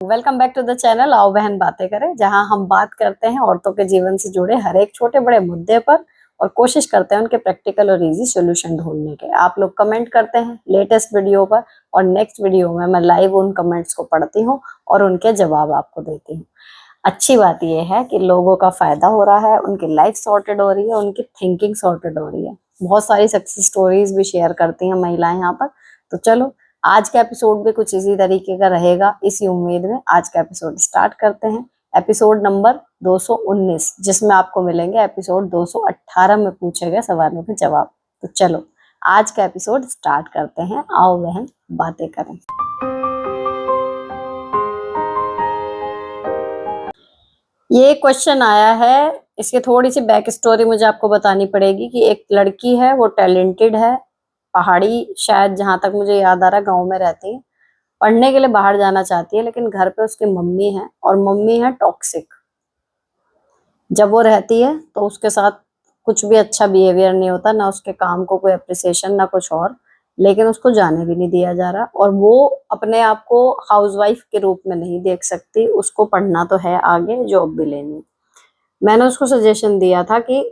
Welcome back to the channel आओ बहन बातें करें, जहां हम बात करते हैं औरतों के जीवन से जुड़े हर एक छोटे बड़े मुद्दे पर और कोशिश करते हैं उनके प्रैक्टिकल और इजी सॉल्यूशन ढूंढने के। आप लोग कमेंट करते हैं लेटेस्ट वीडियो पर और नेक्स्ट वीडियो में मैं लाइव उन कमेंट्स को पढ़ती हूँ और उनके जवाब आपको देती हूँ। अच्छी बात यह है कि लोगों का फायदा हो रहा है, उनकी लाइफ सॉर्टेड हो रही है, उनकी थिंकिंग सॉर्टेड हो रही है। बहुत सारी सक्सेस स्टोरीज भी शेयर करती हैं महिलाएं यहाँ पर। तो चलो आज का एपिसोड भी कुछ इसी तरीके का रहेगा, इसी उम्मीद में आज का एपिसोड स्टार्ट करते हैं। एपिसोड नंबर 219, जिसमें आपको मिलेंगे एपिसोड 218 में पूछे गए सवालों के जवाब। तो चलो आज का एपिसोड स्टार्ट करते हैं। आओ बहन बातें करें। ये क्वेश्चन आया है, इसकी थोड़ी सी बैक स्टोरी मुझे आपको बतानी पड़ेगी कि एक लड़की है, वो टैलेंटेड है, पहाड़ी, शायद जहां तक मुझे याद आ रहा है गांव में रहती है, पढ़ने के लिए बाहर जाना चाहती है, लेकिन घर पे उसकी मम्मी है और मम्मी है टॉक्सिक। जब वो रहती है तो उसके साथ कुछ भी अच्छा बिहेवियर नहीं होता, ना उसके काम को कोई अप्रिसिएशन ना कुछ और, लेकिन उसको जाने भी नहीं दिया जा रहा। और वो अपने आप को हाउसवाइफ के रूप में नहीं देख सकती, उसको पढ़ना तो है, आगे जॉब भी लेनी। मैंने उसको सजेशन दिया था कि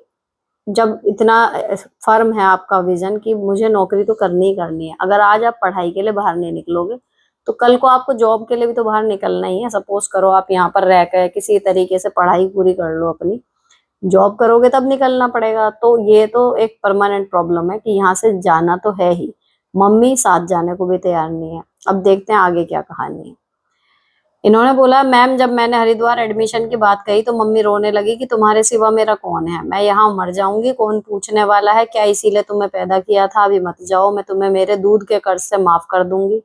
जब इतना फर्म है आपका विजन कि मुझे नौकरी तो करनी ही करनी है, अगर आज आप पढ़ाई के लिए बाहर नहीं निकलोगे तो कल को आपको जॉब के लिए भी तो बाहर निकलना ही है। सपोज करो आप यहाँ पर रह कर किसी तरीके से पढ़ाई पूरी कर लो अपनी, जॉब करोगे तब निकलना पड़ेगा। तो ये तो एक परमानेंट प्रॉब्लम है कि यहाँ से जाना तो है ही, मम्मी साथ जाने को भी तैयार नहीं है। अब देखते हैं आगे क्या कहानी है। इन्होंने बोला, मैम जब मैंने हरिद्वार एडमिशन की बात कही तो मम्मी रोने लगी कि तुम्हारे सिवा मेरा कौन है, मैं यहाँ मर जाऊंगी, कौन पूछने वाला है, क्या इसीलिए तुम्हें पैदा किया था, अभी मत जाओ, मैं तुम्हें मेरे दूध के कर्ज से माफ कर दूंगी।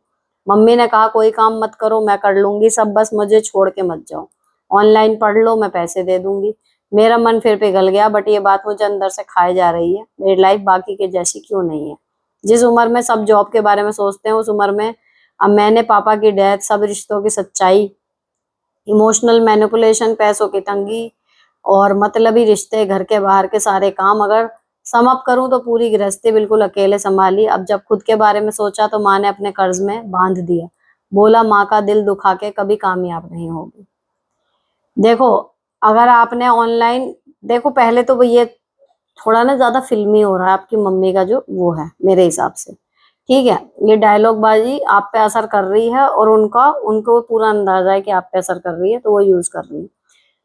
मम्मी ने कहा कोई काम मत करो, मैं कर लूंगी सब, बस मुझे छोड़ के मत जाओ, ऑनलाइन पढ़ लो, मैं पैसे दे दूंगी। मेरा मन फिर पिघल गया, बट ये बात मुझे अंदर से खाए जा रही है, मेरी लाइफ बाकी के जैसी क्यों नहीं है। जिस उम्र में सब जॉब के बारे में सोचते हैं उस उम्र में अब मैंने पापा की डेथ, सब रिश्तों की सच्चाई, इमोशनल मैनिपुलेशन, पैसों की तंगी और मतलबी रिश्ते, घर के बाहर के सारे काम, अगर सम अप करूं तो पूरी गृहस्थी बिल्कुल अकेले संभाली। अब जब खुद के बारे में सोचा तो माँ ने अपने कर्ज में बांध दिया, बोला माँ का दिल दुखा के कभी कामयाब नहीं होगी। देखो अगर आपने ऑनलाइन, देखो पहले तो ये थोड़ा ना ज्यादा फिल्मी हो रहा है आपकी मम्मी का जो वो है मेरे हिसाब से, ठीक है। ये डायलॉग बाजी आप पे असर कर रही है और उनको पूरा अंदाजा है कि आप पे असर कर रही है, तो वो यूज कर रही है।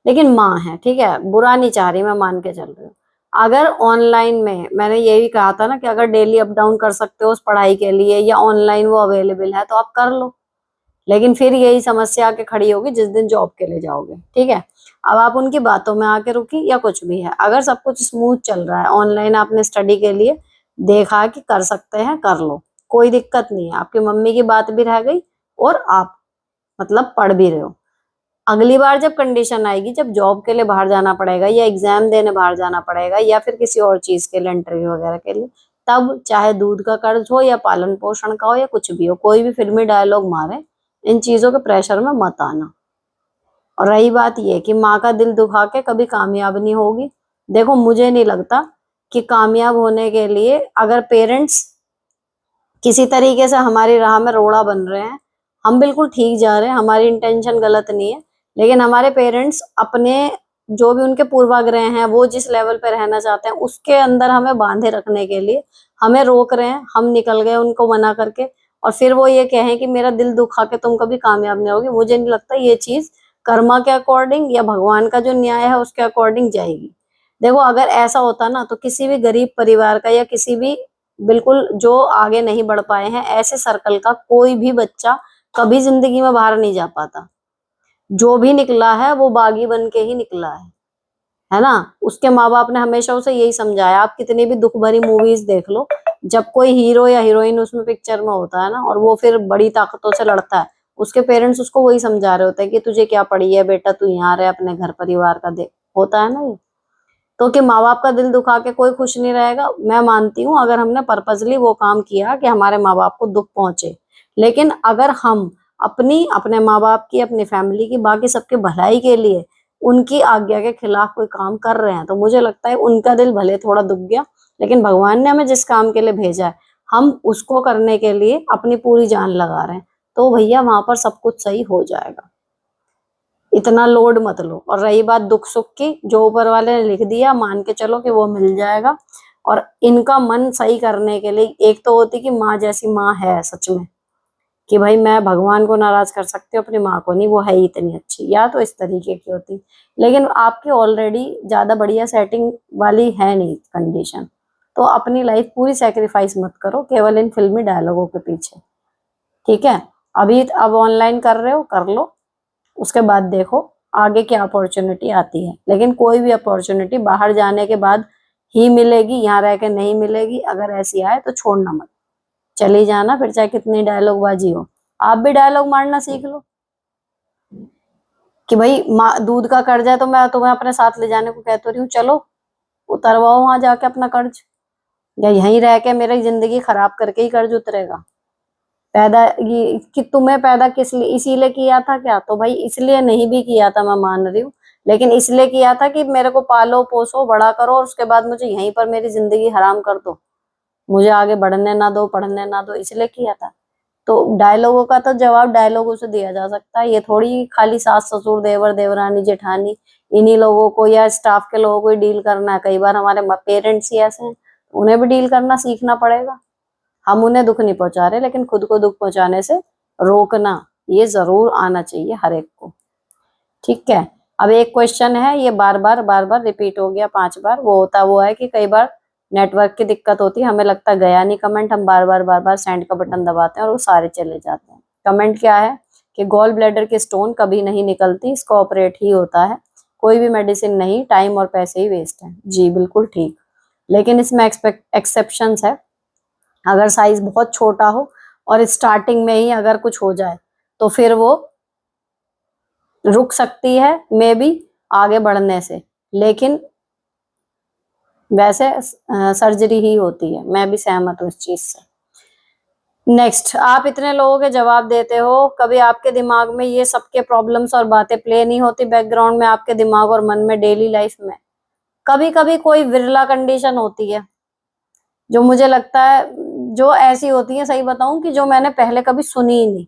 लेकिन माँ है, ठीक है, बुरा नहीं चाह रही, मैं मान के चल रही हूँ। अगर ऑनलाइन में मैंने यही कहा था ना कि अगर डेली अप डाउन कर सकते हो उस पढ़ाई के लिए या ऑनलाइन वो अवेलेबल है तो आप कर लो, लेकिन फिर यही समस्या आके खड़ी होगी जिस दिन जॉब के लिए जाओगे, ठीक है। अब आप उनकी बातों में आके रुकी या कुछ भी है, अगर सब कुछ स्मूथ चल रहा है, ऑनलाइन आपने स्टडी के लिए देखा कि कर सकते हैं, कर लो, कोई दिक्कत नहीं है, आपकी मम्मी की बात भी रह गई और आप मतलब पढ़ भी रहे हो। अगली बार जब कंडीशन आएगी, जब जॉब के लिए बाहर जाना पड़ेगा या एग्जाम देने बाहर जाना पड़ेगा या फिर किसी और चीज के लिए, इंटरव्यू वगैरह के लिए, तब चाहे दूध का कर्ज हो या पालन पोषण का हो या कुछ भी हो, कोई भी फिल्मी डायलॉग मारे, इन चीजों के प्रेशर में मत आना। और रही बात ये कि माँ का दिल दुखा के कभी कामयाब नहीं होगी, देखो मुझे नहीं लगता कि कामयाब होने के लिए अगर पेरेंट्स किसी तरीके से हमारी राह में रोड़ा बन रहे हैं, हम बिल्कुल ठीक जा रहे हैं, हमारी इंटेंशन गलत नहीं है, लेकिन हमारे पेरेंट्स अपने जो भी उनके पूर्वाग्रह हैं, वो जिस लेवल पे रहना चाहते हैं उसके अंदर हमें बांधे रखने के लिए हमें रोक रहे हैं, हम निकल गए उनको मना करके, और फिर वो ये कहें कि मेरा दिल दुखा के तुम कभी कामयाब नहीं होगी। मुझे नहीं लगता ये चीज कर्मा के अकॉर्डिंग या भगवान का जो न्याय है उसके अकॉर्डिंग जाएगी। देखो अगर ऐसा होता ना तो किसी भी गरीब परिवार का या किसी भी बिल्कुल जो आगे नहीं बढ़ पाए हैं ऐसे सर्कल का कोई भी बच्चा कभी जिंदगी में बाहर नहीं जा पाता। जो भी निकला है वो बागी बन के ही निकला है ना। उसके माँ बाप ने हमेशा उसे यही समझाया। आप कितनी भी दुख भरी मूवीज देख लो, जब कोई हीरो या हीरोइन उसमें पिक्चर में होता है ना और वो फिर बड़ी ताकतों से लड़ता है, उसके पेरेंट्स उसको वही समझा रहे होते हैं कि तुझे क्या पड़ी है बेटा, तू यहाँ रहे, अपने घर परिवार का देख, होता है ना ये। तो कि माँ बाप का दिल दुखा के कोई खुश नहीं रहेगा, मैं मानती हूँ अगर हमने पर्पजली वो काम किया कि हमारे माँ बाप को दुख पहुंचे, लेकिन अगर हम अपनी, अपने माँ बाप की, अपनी फैमिली की, बाकी सबके भलाई के लिए उनकी आज्ञा के खिलाफ कोई काम कर रहे हैं तो मुझे लगता है उनका दिल भले थोड़ा दुख गया, लेकिन भगवान ने हमें जिस काम के लिए भेजा है हम उसको करने के लिए अपनी पूरी जान लगा रहे हैं, तो भैया वहां पर सब कुछ सही हो जाएगा। इतना लोड मत लो। और रही बात दुख सुख की, जो ऊपर वाले ने लिख दिया मान के चलो कि वो मिल जाएगा। और इनका मन सही करने के लिए एक तो होती कि माँ जैसी माँ है सच में, कि भाई मैं भगवान को नाराज कर सकती हूँ, अपनी माँ को नहीं, वो है ही इतनी अच्छी, या तो इस तरीके की होती। लेकिन आपकी ऑलरेडी ज्यादा बढ़िया सेटिंग वाली है नहीं कंडीशन, तो अपनी लाइफ पूरी सेक्रीफाइस मत करो केवल इन फिल्मी डायलॉगों के पीछे। ठीक है, अभी अब ऑनलाइन कर रहे हो कर लो, उसके बाद देखो आगे क्या अपॉर्चुनिटी आती है। लेकिन कोई भी अपॉर्चुनिटी बाहर जाने के बाद ही मिलेगी, यहाँ रह के नहीं मिलेगी। अगर ऐसी आए तो छोड़ना मत, चली जाना, फिर चाहे कितनी डायलॉग बाजी हो। आप भी डायलॉग मारना सीख लो कि भाई दूध का कर्ज है तो मैं तुम्हें अपने साथ ले जाने को कह तो रही हूँ, चलो उतरवाओ वहां जाके अपना कर्ज, या यहीं रह के मेरी जिंदगी खराब करके ही कर्ज उतरेगा। पैदा ये कि तुम्हें पैदा किस लिए इसीलिए किया था क्या, तो भाई इसलिए नहीं भी किया था मैं मान रही हूँ, लेकिन इसलिए किया था कि मेरे को पालो पोसो बड़ा करो और उसके बाद मुझे यहीं पर मेरी जिंदगी हराम कर दो, मुझे आगे बढ़ने ना दो, पढ़ने ना दो, इसलिए किया था। तो डायलॉगों का तो जवाब डायलॉगों से दिया जा सकता है। ये थोड़ी खाली सास ससुर देवर देवरानी जेठानी इन्हीं लोगों को या स्टाफ के लोगों को ही डील करना है। कई बार हमारे पेरेंट्स ही ऐसे हैं, उन्हें भी डील करना सीखना पड़ेगा। हम उन्हें दुख नहीं पहुंचा रहे, लेकिन खुद को दुख पहुंचाने से रोकना ये जरूर आना चाहिए हर एक को। ठीक है, अब एक क्वेश्चन है, ये बार बार रिपीट हो गया 5 बार। वो है कि कई बार नेटवर्क की दिक्कत होती है, हमें लगता है गया नहीं कमेंट, हम बार बार सेंड का बटन दबाते हैं और वो सारे चले जाते हैं। कमेंट क्या है कि गॉल ब्लैडर की स्टोन कभी नहीं निकलती, इसका ऑपरेट ही होता है, कोई भी मेडिसिन नहीं, टाइम और पैसे ही वेस्ट है। जी बिल्कुल ठीक, लेकिन इसमें एक्सेप्शन है। अगर साइज बहुत छोटा हो और स्टार्टिंग में ही अगर कुछ हो जाए तो फिर वो रुक सकती है मे बी आगे बढ़ने से, लेकिन वैसे सर्जरी ही होती है। मैं भी सहमत हूँ इस चीज से। नेक्स्ट, आप इतने लोगों के जवाब देते हो, कभी आपके दिमाग में ये सबके प्रॉब्लम्स और बातें प्ले नहीं होती बैकग्राउंड में आपके दिमाग और मन में डेली लाइफ में? कभी कभी कोई विरला कंडीशन होती है जो मुझे लगता है जो ऐसी होती है, सही बताऊं कि जो मैंने पहले कभी सुनी ही नहीं,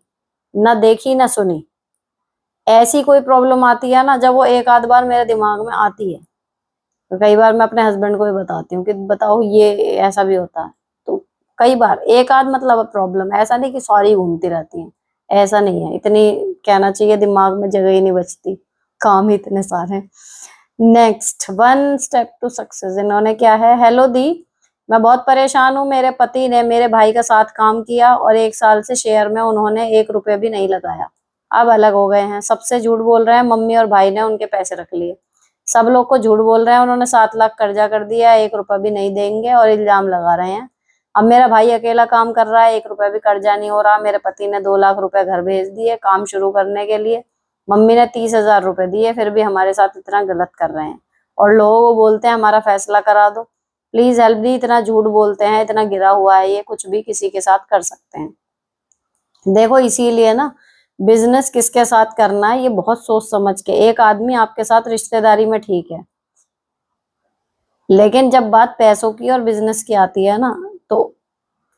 ना देखी ना सुनी। ऐसी कोई प्रॉब्लम आती है ना, जब वो एक आध बार मेरे दिमाग में आती है तो कई बार मैं अपने हस्बैंड को भी बताती हूँ कि बताओ ये ऐसा भी होता है। तो कई बार एक आध मतलब प्रॉब्लम, ऐसा नहीं कि सॉरी घूमती रहती है, ऐसा नहीं है। इतनी कहना चाहिए दिमाग में जगह ही नहीं बचती, काम ही इतने सारे। Next, one step to success, इन्होंने क्या है, हेलो दी, मैं बहुत परेशान हूँ। मेरे पति ने मेरे भाई का साथ काम किया और 1 साल से शेयर में उन्होंने 1 रुपए भी नहीं लगाया। अब अलग हो गए हैं, सबसे झूठ बोल रहे हैं, मम्मी और भाई ने उनके पैसे रख लिए। सब लोग को झूठ बोल रहे हैं, उन्होंने 7 लाख कर्जा कर दिया, 1 रुपया भी नहीं देंगे और इल्जाम लगा रहे हैं। अब मेरा भाई अकेला काम कर रहा है, 1 रुपया भी कर्जा नहीं हो रहा। मेरे पति ने 2 लाख रुपए घर भेज दिए काम शुरू करने के लिए। मम्मी ने 30,000 रुपए दिए, फिर भी हमारे साथ इतना गलत कर रहे हैं और लोगों को बोलते हैं हमारा फैसला करा दो। प्लीज हेल्प दी, इतना झूठ बोलते हैं, इतना गिरा हुआ है ये, कुछ भी किसी के साथ कर सकते हैं। देखो इसीलिए ना, बिजनेस किसके साथ करना है ये बहुत सोच समझ के। एक आदमी आपके साथ रिश्तेदारी में ठीक है, लेकिन जब बात पैसों की और बिजनेस की आती है ना, तो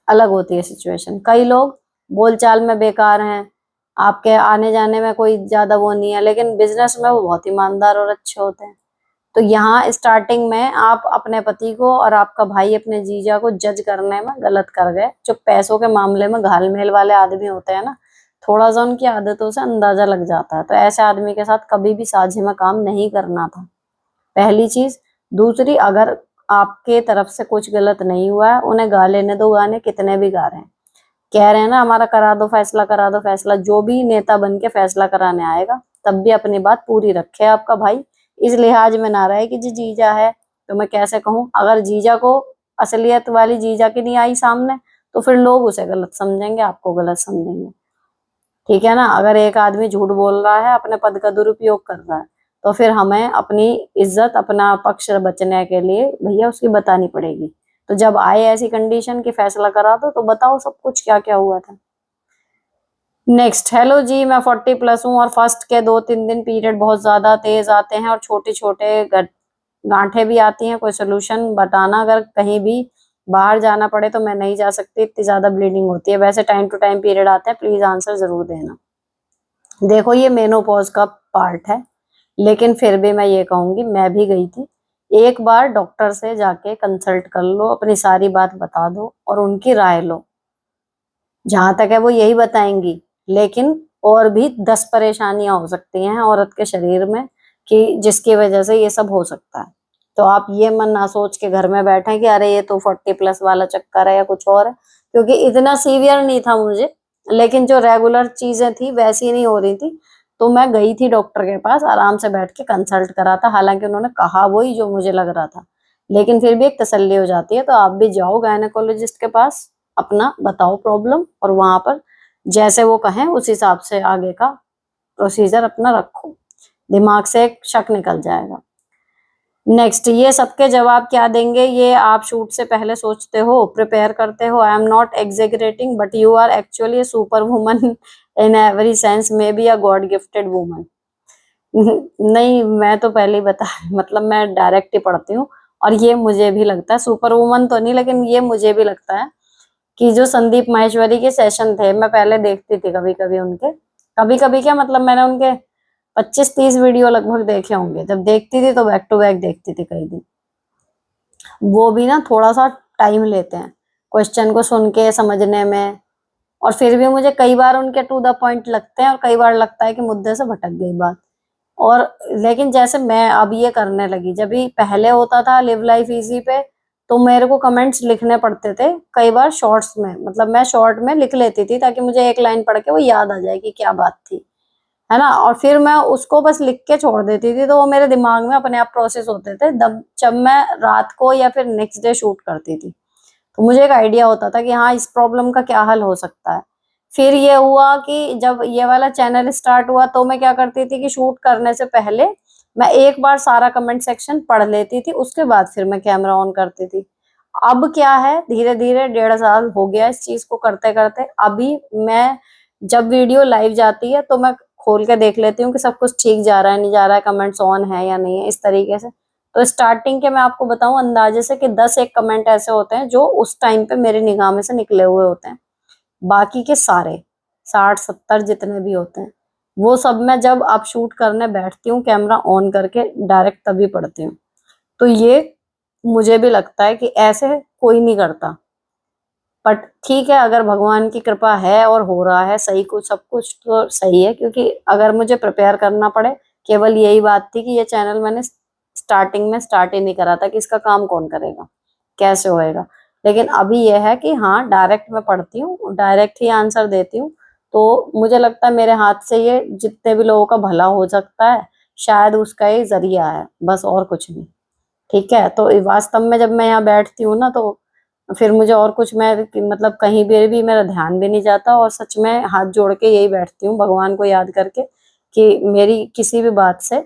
अलग होती है सिचुएशन। कई लोग बोलचाल में बेकार हैं, आपके आने जाने में कोई ज्यादा वो नहीं है, लेकिन बिजनेस में वो बहुत ईमानदार और अच्छे होते हैं। तो यहाँ स्टार्टिंग में आप अपने पति को और आपका भाई अपने जीजा को जज करने में गलत कर गए। जो पैसों के मामले में घालमेल वाले आदमी होते हैं ना, थोड़ा सा उनकी आदतों से अंदाजा लग जाता है। तो ऐसे आदमी के साथ कभी भी साझे में काम नहीं करना था, पहली चीज। दूसरी, अगर आपके तरफ से कुछ गलत नहीं हुआ है, उन्हें गा लेने दो गाने, कितने भी गा रहे हैं। कह रहे हैं ना हमारा करा दो फैसला, करा दो फैसला। जो भी नेता बन के फैसला कराने आएगा तब भी अपनी बात पूरी रखे आपका भाई। इस लिहाज में ना रहे कि जी जीजा है, तो मैं कैसे कहूँ, अगर जीजा को असलियत वाली जीजा की नहीं आई सामने तो फिर लोग उसे गलत समझेंगे, आपको गलत समझेंगे। ठीक है ना, अगर एक आदमी झूठ बोल रहा है, अपने पद का दुरुपयोग कर रहा है, तो फिर हमें अपनी इज्जत, अपना पक्ष बचने के लिए भैया उसकी बतानी पड़ेगी। तो जब आए ऐसी कंडीशन की फैसला करा दो, तो बताओ सब कुछ क्या क्या हुआ था। नेक्स्ट, हेलो जी, मैं 40+ हूँ और फर्स्ट के 2-3 दिन पीरियड बहुत ज्यादा तेज आते हैं और छोटे छोटे गांठें भी आती हैं। कोई सोल्यूशन बताना, अगर कहीं भी बाहर जाना पड़े तो मैं नहीं जा सकती, इतनी ज्यादा ब्लीडिंग होती है। वैसे टाइम टू टाइम पीरियड आते हैं, प्लीज आंसर जरूर देना। देखो ये मेनोपॉज का पार्ट है, लेकिन फिर भी मैं ये कहूंगी, मैं भी गई थी, एक बार डॉक्टर से जाके कंसल्ट कर लो, अपनी सारी बात बता दो और उनकी राय लो। जहां तक है वो यही बताएंगी, लेकिन और भी 10 परेशानियां हो सकती हैं औरत के शरीर में कि जिसकी वजह से ये सब हो सकता है। तो आप ये मन ना सोच के घर में बैठे कि अरे ये तो 40+ वाला चक्कर है या कुछ और है, क्योंकि इतना सीवियर नहीं था मुझे, लेकिन जो रेगुलर चीजें थी वैसी नहीं हो रही थी। तो मैं गई थी डॉक्टर के पास, आराम से बैठ के कंसल्ट करा था, हालांकि उन्होंने कहा वही जो मुझे लग रहा था, लेकिन फिर भी एक तसल्ली हो जाती है। तो आप भी जाओ गायनेकोलॉजिस्ट के पास, अपना बताओ प्रॉब्लम, और वहां पर जैसे वो कहें उस हिसाब से आगे का प्रोसीजर अपना रखो, दिमाग से एक शक निकल जाएगा। नेक्स्ट, ये सबके जवाब क्या देंगे ये आप शूट से पहले सोचते हो, प्रिपेयर करते हो। I am not exaggerating but you are actually super woman in every sense, maybe a God gifted woman. नहीं, मैं तो पहले ही बता मतलब मैं डायरेक्ट ही पढ़ती हूँ, और ये मुझे भी लगता है, सुपर वुमन तो नहीं लेकिन ये मुझे भी लगता है कि जो संदीप माहेश्वरी के सेशन थे, मैं पहले देखती थी कभी कभी उनके, कभी कभी क्या मतलब मैंने उनके 25-30 वीडियो लगभग देखे होंगे। जब देखती थी तो बैक टू बैक देखती थी कई दिन। वो भी ना थोड़ा सा टाइम लेते हैं क्वेश्चन को सुन के समझने में, और फिर भी मुझे कई बार उनके टू द पॉइंट लगते हैं और कई बार लगता है कि मुद्दे से भटक गई बात। और लेकिन जैसे मैं अब ये करने लगी, जब भी पहले होता था लिव लाइफ इजी पे, तो मेरे को कमेंट्स लिखने पड़ते थे कई बार शॉर्ट्स में, मतलब मैं शॉर्ट में लिख लेती थी ताकि मुझे एक लाइन पढ़ के वो याद आ जाए कि क्या बात थी, है ना, और फिर मैं उसको बस लिख के छोड़ देती थी, तो वो मेरे दिमाग में अपने आप प्रोसेस होते थे जब मैं रात को या फिर नेक्स्ट डे शूट करती थी, तो मुझे एक आइडिया होता था कि हाँ इस प्रॉब्लम का क्या हल हो सकता है। फिर ये हुआ कि जब ये वाला चैनल स्टार्ट हुआ तो मैं क्या करती थी कि शूट करने से पहले मैं एक बार सारा कमेंट सेक्शन पढ़ लेती थी, उसके बाद फिर मैं कैमरा ऑन करती थी। अब क्या है, धीरे धीरे 1.5 साल हो गया इस चीज को करते करते, अभी मैं जब वीडियो लाइव जाती है तो मैं खोल के देख लेती हूँ कि सब कुछ ठीक जा रहा है नहीं जा रहा है, कमेंट्स ऑन है या नहीं है, इस तरीके से। तो स्टार्टिंग के मैं आपको बताऊं अंदाजे से कि 10 एक कमेंट ऐसे होते हैं जो उस टाइम पे मेरी निगाह में से निकले हुए होते हैं, बाकी के सारे 60-70 जितने भी होते हैं वो सब मैं जब आप शूट करने बैठती हूँ कैमरा ऑन करके डायरेक्ट तभी पढ़ती हूँ। तो ये मुझे भी लगता है कि ऐसे कोई नहीं करता, बट ठीक है, अगर भगवान की कृपा है और हो रहा है सही कुछ सब कुछ तो सही है, क्योंकि अगर मुझे प्रिपेयर करना पड़े, केवल यही बात थी कि ये चैनल मैंने स्टार्टिंग में स्टार्ट ही नहीं करा था कि इसका काम कौन करेगा, कैसे होएगा। लेकिन अभी यह है कि हाँ डायरेक्ट मैं पढ़ती हूँ, डायरेक्ट ही आंसर देती हूँ, तो मुझे लगता है मेरे हाथ से ये जितने भी लोगों का भला हो सकता है, शायद उसका ये जरिया है, बस और कुछ नहीं। ठीक है, तो वास्तव में जब मैं यहाँ बैठती हूँ ना, तो फिर मुझे और कुछ मैं मतलब कहीं भी मेरा ध्यान भी नहीं जाता, और सच में हाथ जोड़ के यही बैठती हूँ भगवान को याद करके कि मेरी किसी भी बात से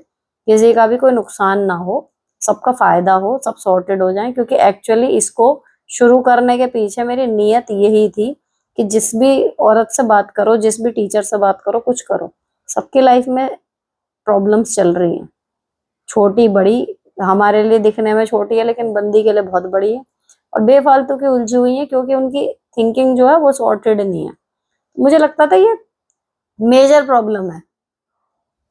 किसी का भी कोई नुकसान ना हो, सबका फायदा हो, सब सॉर्टेड हो जाए, क्योंकि एक्चुअली इसको शुरू करने के पीछे मेरी नीयत यही थी कि जिस भी औरत से बात करो, जिस भी टीचर से बात करो, कुछ करो, सबकी लाइफ में प्रॉब्लम्स चल रही हैं, छोटी बड़ी, हमारे लिए दिखने में छोटी है लेकिन बंदी के लिए बहुत बड़ी है, और बेफालतू की उलझी हुई है क्योंकि उनकी थिंकिंग जो है वो सॉर्टेड नहीं है। मुझे लगता था ये मेजर प्रॉब्लम है,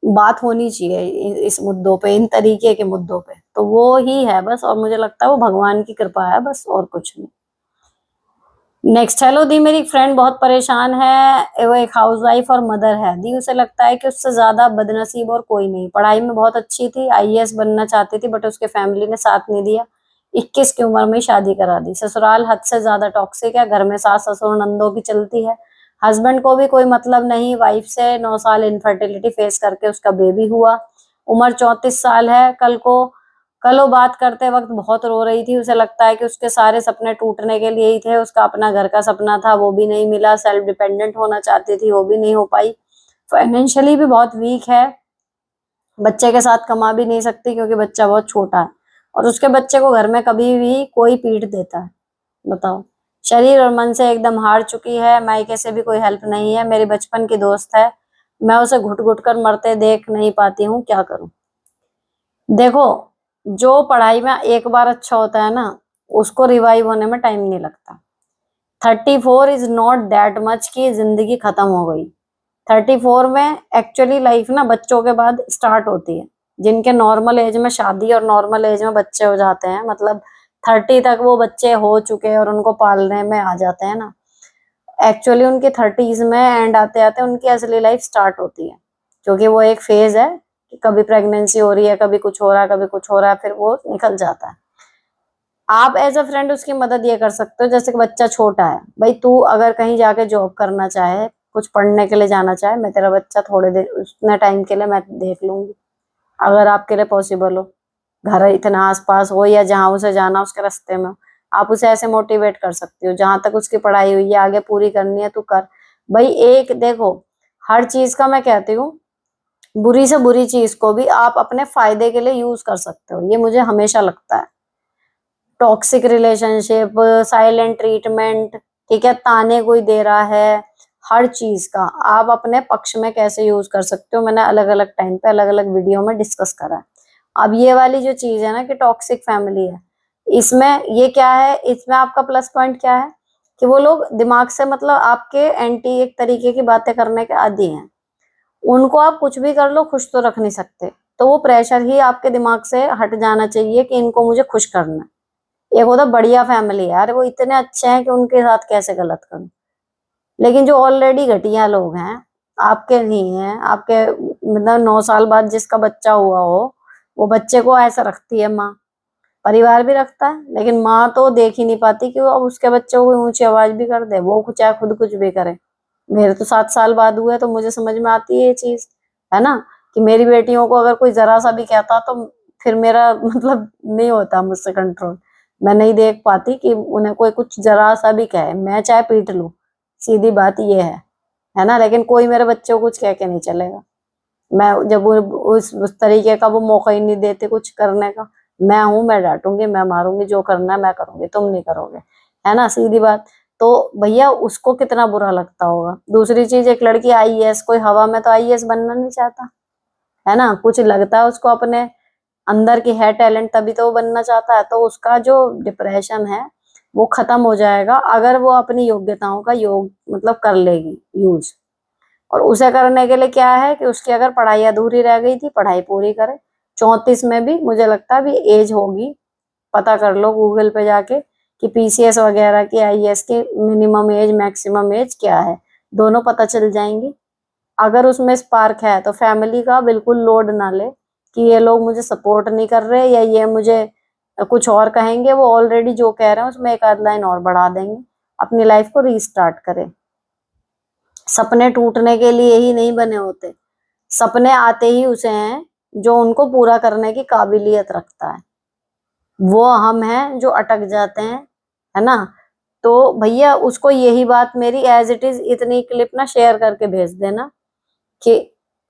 बात होनी चाहिए इस मुद्दों पे, इन तरीके के मुद्दों पे, तो वो ही है बस, और मुझे लगता है वो भगवान की कृपा है बस, और कुछ नहीं। नेक्स्ट, हेलो दी, मेरी फ्रेंड बहुत परेशान है, वो एक हाउसवाइफ और मदर है दी, उसे लगता है कि उससे ज्यादा बदनसीब और कोई नहीं, पढ़ाई में बहुत अच्छी थी, आईएएस बनना चाहती थी, बट उसके फैमिली ने साथ नहीं दिया, 21 की उम्र में ही शादी करा दी, ससुराल हद से ज्यादा टॉक्सिक है, घर में सास ससुर नंदों की चलती है, हस्बैंड को भी कोई मतलब नहीं, वाइफ से 9 साल इनफर्टिलिटी फेस करके उसका बेबी हुआ, उम्र 34 साल है, कल वो बात करते वक्त बहुत रो रही थी, उसे लगता है कि उसके सारे सपने टूटने के लिए ही थे, उसका अपना घर का सपना था वो भी नहीं मिला, सेल्फ डिपेंडेंट होना चाहती थी वो भी नहीं हो पाई, फाइनेंशियली भी बहुत वीक है, बच्चे के साथ कमा भी नहीं सकती क्योंकि बच्चा बहुत छोटा है, और उसके बच्चे को घर में कभी भी कोई पीट देता है, बताओ। शरीर और मन से एकदम हार चुकी है, मायके से भी कोई हेल्प नहीं है, मेरी बचपन की दोस्त है, मैं उसे घुट घुट कर मरते देख नहीं पाती हूँ, क्या करूं। देखो, जो पढ़ाई में एक बार अच्छा होता है ना, उसको रिवाइव होने में टाइम नहीं लगता। 34 इज नॉट दैट मच कि जिंदगी खत्म हो गई, 34 में एक्चुअली लाइफ ना बच्चों के बाद स्टार्ट होती है। जिनके नॉर्मल एज में शादी और नॉर्मल एज में बच्चे हो जाते हैं, मतलब 30 तक वो बच्चे हो चुके हैं और उनको पालने में आ जाते हैं ना, एक्चुअली उनके 30s में एंड आते आते उनकी असली लाइफ स्टार्ट होती है। क्योंकि वो एक फेज है कि कभी प्रेगनेंसी हो रही है, कभी कुछ हो रहा है, कभी कुछ हो रहा है, फिर वो निकल जाता है। आप एज अ फ्रेंड उसकी मदद ये कर सकते हो, जैसे कि बच्चा छोटा है, भाई तू अगर कहीं जाके जॉब करना चाहे, कुछ पढ़ने के लिए जाना चाहे, मैं तेरा बच्चा थोड़े देर उतने टाइम के लिए मैं देख लूंगी, अगर आपके लिए पॉसिबल हो, घर इतना आसपास हो या जहां उसे जाना उसके रास्ते में हो, आप उसे ऐसे मोटिवेट कर सकती हो। जहां तक उसकी पढ़ाई हुई है आगे पूरी करनी है तू कर। भाई एक देखो, हर चीज का मैं कहती हूँ, बुरी से बुरी चीज को भी आप अपने फायदे के लिए यूज कर सकते हो, ये मुझे हमेशा लगता है। टॉक्सिक रिलेशनशिप, साइलेंट ट्रीटमेंट, ठीक है, ताने कोई दे रहा है, हर चीज का आप अपने पक्ष में कैसे यूज कर सकते हो, मैंने अलग अलग टाइम पे अलग अलग वीडियो में डिस्कस करा है। अब ये वाली जो चीज है ना कि टॉक्सिक फैमिली है, इसमें ये क्या है, इसमें आपका प्लस पॉइंट क्या है कि वो लोग दिमाग से मतलब आपके एंटी एक तरीके की बातें करने के आदी हैं। उनको आप कुछ भी कर लो खुश तो रख नहीं सकते, तो वो प्रेशर ही आपके दिमाग से हट जाना चाहिए कि इनको मुझे खुश करना है। एक होता बढ़िया फैमिली है, यार वो इतने अच्छे हैं कि उनके साथ कैसे गलत करूं। लेकिन जो ऑलरेडी घटिया लोग हैं, आपके नहीं है, आपके मतलब 9 साल बाद जिसका बच्चा हुआ हो, वो बच्चे को ऐसा रखती है माँ, परिवार भी रखता है, लेकिन माँ तो देख ही नहीं पाती कि वो अब उसके बच्चे को ऊंची आवाज भी कर दे, वो चाहे खुद कुछ भी करे। मेरे तो 7 साल बाद हुए तो मुझे समझ में आती है ये चीज, है ना, कि मेरी बेटियों को अगर कोई जरा सा भी कहता तो फिर मेरा मतलब नहीं होता मुझसे कंट्रोल। मैं नहीं देख पाती कि उन्हें कोई कुछ जरा सा भी कहे, मैं चाहे पीट लूं, सीधी बात ये है ना। लेकिन कोई मेरे बच्चे को कुछ कह के नहीं चलेगा। मैं जब उस तरीके का वो मौका ही नहीं देते कुछ करने का, मैं हूं, मैं डांटूंगी, मैं मारूंगी, जो करना है मैं करूंगी, तुम नहीं करोगे, है ना, सीधी बात। तो भैया उसको कितना बुरा लगता होगा। दूसरी चीज, एक लड़की आईएएस, कोई हवा में तो आईएएस बनना नहीं चाहता, है ना, कुछ लगता है उसको अपने अंदर की है टैलेंट तभी तो वो बनना चाहता है। तो उसका जो डिप्रेशन है वो खत्म हो जाएगा अगर वो अपनी योग्यताओं का योग मतलब कर लेगी यूज। और उसे करने के लिए क्या है कि उसकी अगर पढ़ाई अधूरी रह गई थी, पढ़ाई पूरी करे। 34 में भी मुझे लगता है अभी एज होगी, पता कर लो गूगल पे जाके कि पीसीएस वगैरह की, आईएएस की मिनिमम एज मैक्सिमम एज क्या है, दोनों पता चल जाएंगी। अगर उसमें स्पार्क है तो फैमिली का बिल्कुल लोड ना ले कि ये लोग मुझे सपोर्ट नहीं कर रहे या ये मुझे कुछ और कहेंगे। वो ऑलरेडी जो कह रहे हैं उसमें एक आध लाइन और बढ़ा देंगे, अपनी लाइफ को रीस्टार्ट करें। सपने टूटने के लिए ही नहीं बने होते, सपने आते ही उसे हैं जो उनको पूरा करने की काबिलियत रखता है। वो हम हैं जो अटक जाते हैं, है ना। तो भैया उसको यही बात मेरी एज इट इज इतनी क्लिप ना शेयर करके भेज देना कि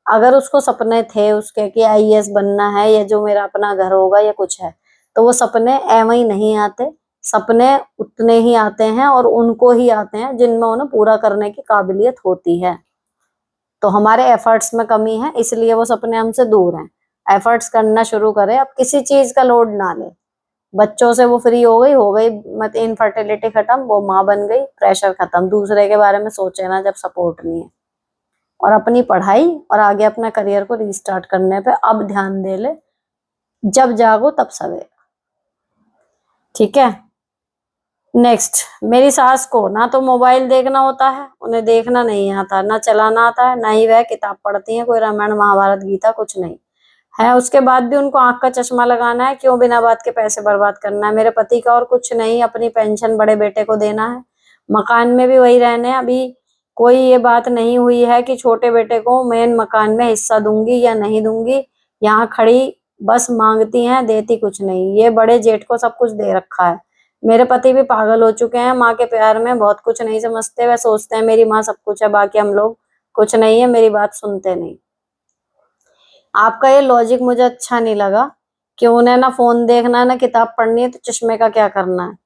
अगर उसको सपने थे उसके कि आईएएस बनना है या जो मेरा अपना घर होगा या कुछ है, तो वो सपने एवं ही नहीं आते। सपने उतने ही आते हैं और उनको ही आते हैं जिनमें उन्हें पूरा करने की काबिलियत होती है। तो हमारे एफर्ट्स में कमी है, इसलिए वो सपने हमसे दूर हैं। एफर्ट्स करना शुरू करें, अब किसी चीज का लोड ना ले। बच्चों से वो फ्री हो गई, मत इनफर्टिलिटी खत्म, वो माँ बन गई, प्रेशर खत्म, दूसरे के बारे में सोचे ना जब सपोर्ट नहीं है। और अपनी पढ़ाई और आगे अपना करियर को रीस्टार्ट करने पे अब ध्यान दे ले, जब जागो तब सवेरे, ठीक है। नेक्स्ट, मेरी सास को ना तो मोबाइल देखना होता है, उन्हें देखना नहीं आता, ना चलाना आता है, ना ही वह किताब पढ़ती है, कोई रामायण महाभारत गीता कुछ नहीं है। उसके बाद भी उनको आंख का चश्मा लगाना है, क्यों बिना बात के पैसे बर्बाद करना है। मेरे पति का और कुछ नहीं, अपनी पेंशन बड़े बेटे को देना है, मकान में भी वही रहने हैं। अभी कोई ये बात नहीं हुई है कि छोटे बेटे को मेन मकान में हिस्सा दूंगी या नहीं दूंगी। यहाँ खड़ी बस मांगती हैं, देती कुछ नहीं। ये बड़े जेठ को सब कुछ दे रखा है। मेरे पति भी पागल हो चुके हैं, माँ के प्यार में बहुत कुछ नहीं समझते। वह सोचते हैं मेरी माँ सब कुछ है, बाकी हम लोग कुछ नहीं है, मेरी बात सुनते नहीं। आपका ये लॉजिक मुझे अच्छा नहीं लगा कि उन्हें ना फोन देखना है ना किताब पढ़नी है, तो चश्मे का क्या करना है।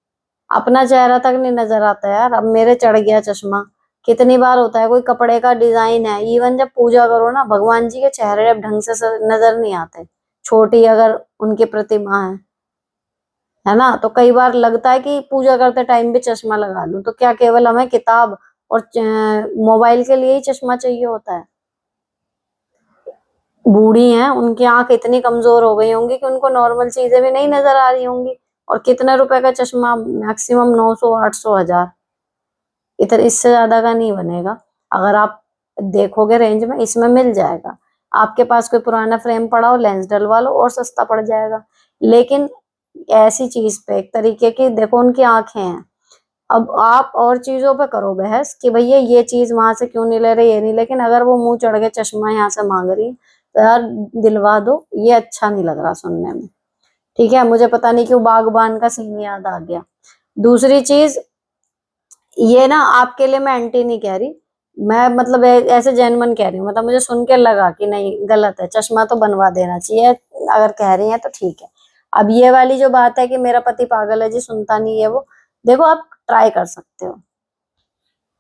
अपना चेहरा तक नहीं नजर आता यार, अब मेरे चढ़ गया चश्मा। कितनी बार होता है कोई कपड़े का डिजाइन है, इवन जब पूजा करो ना, भगवान जी के चेहरे अब ढंग से नजर नहीं आते, छोटी अगर उनकी प्रतिमा है ना, तो कई बार लगता है कि पूजा करते टाइम भी चश्मा लगा लूं। तो क्या केवल हमें किताब और मोबाइल के लिए ही चश्मा चाहिए होता है? बूढ़ी हैं, उनकी आंख इतनी कमजोर हो गई होंगी कि उनको नॉर्मल चीजें भी नहीं नजर आ रही होंगी। और कितने रुपए का चश्मा? मैक्सिमम 900, 800, 1000। इधर इससे ज्यादा का नहीं बनेगा। अगर आप देखोगे रेंज में, इसमें मिल जाएगा। आपके पास कोई पुराना फ्रेम पड़ा हो, लेंस डलवा लो और सस्ता पड़ जाएगा। लेकिन ऐसी चीज पे एक तरीके की, देखो उनकी आंखें हैं, अब आप और चीजों पे करो बहस कि भैया ये चीज वहां से क्यों नहीं ले रहे, ये नहीं, लेकिन अगर वो मुंह चढ़ के चश्मा यहाँ से मांग रही तो यार दिलवा दो, ये अच्छा नहीं लग रहा सुनने में। ठीक है, मुझे पता नहीं क्यों बागबान का सीन याद आ गया। दूसरी चीज, ये ना आपके लिए मैं एंटी नहीं कह रही, मैं मतलब ऐसे जेन्युइन कह रही हूँ, मतलब मुझे सुन के लगा कि नहीं गलत है, चश्मा तो बनवा देना चाहिए। अगर कह रही हैं तो ठीक है। अब ये वाली जो बात है कि मेरा पति पागल है जी, सुनता नहीं है वो, देखो आप ट्राई कर सकते हो,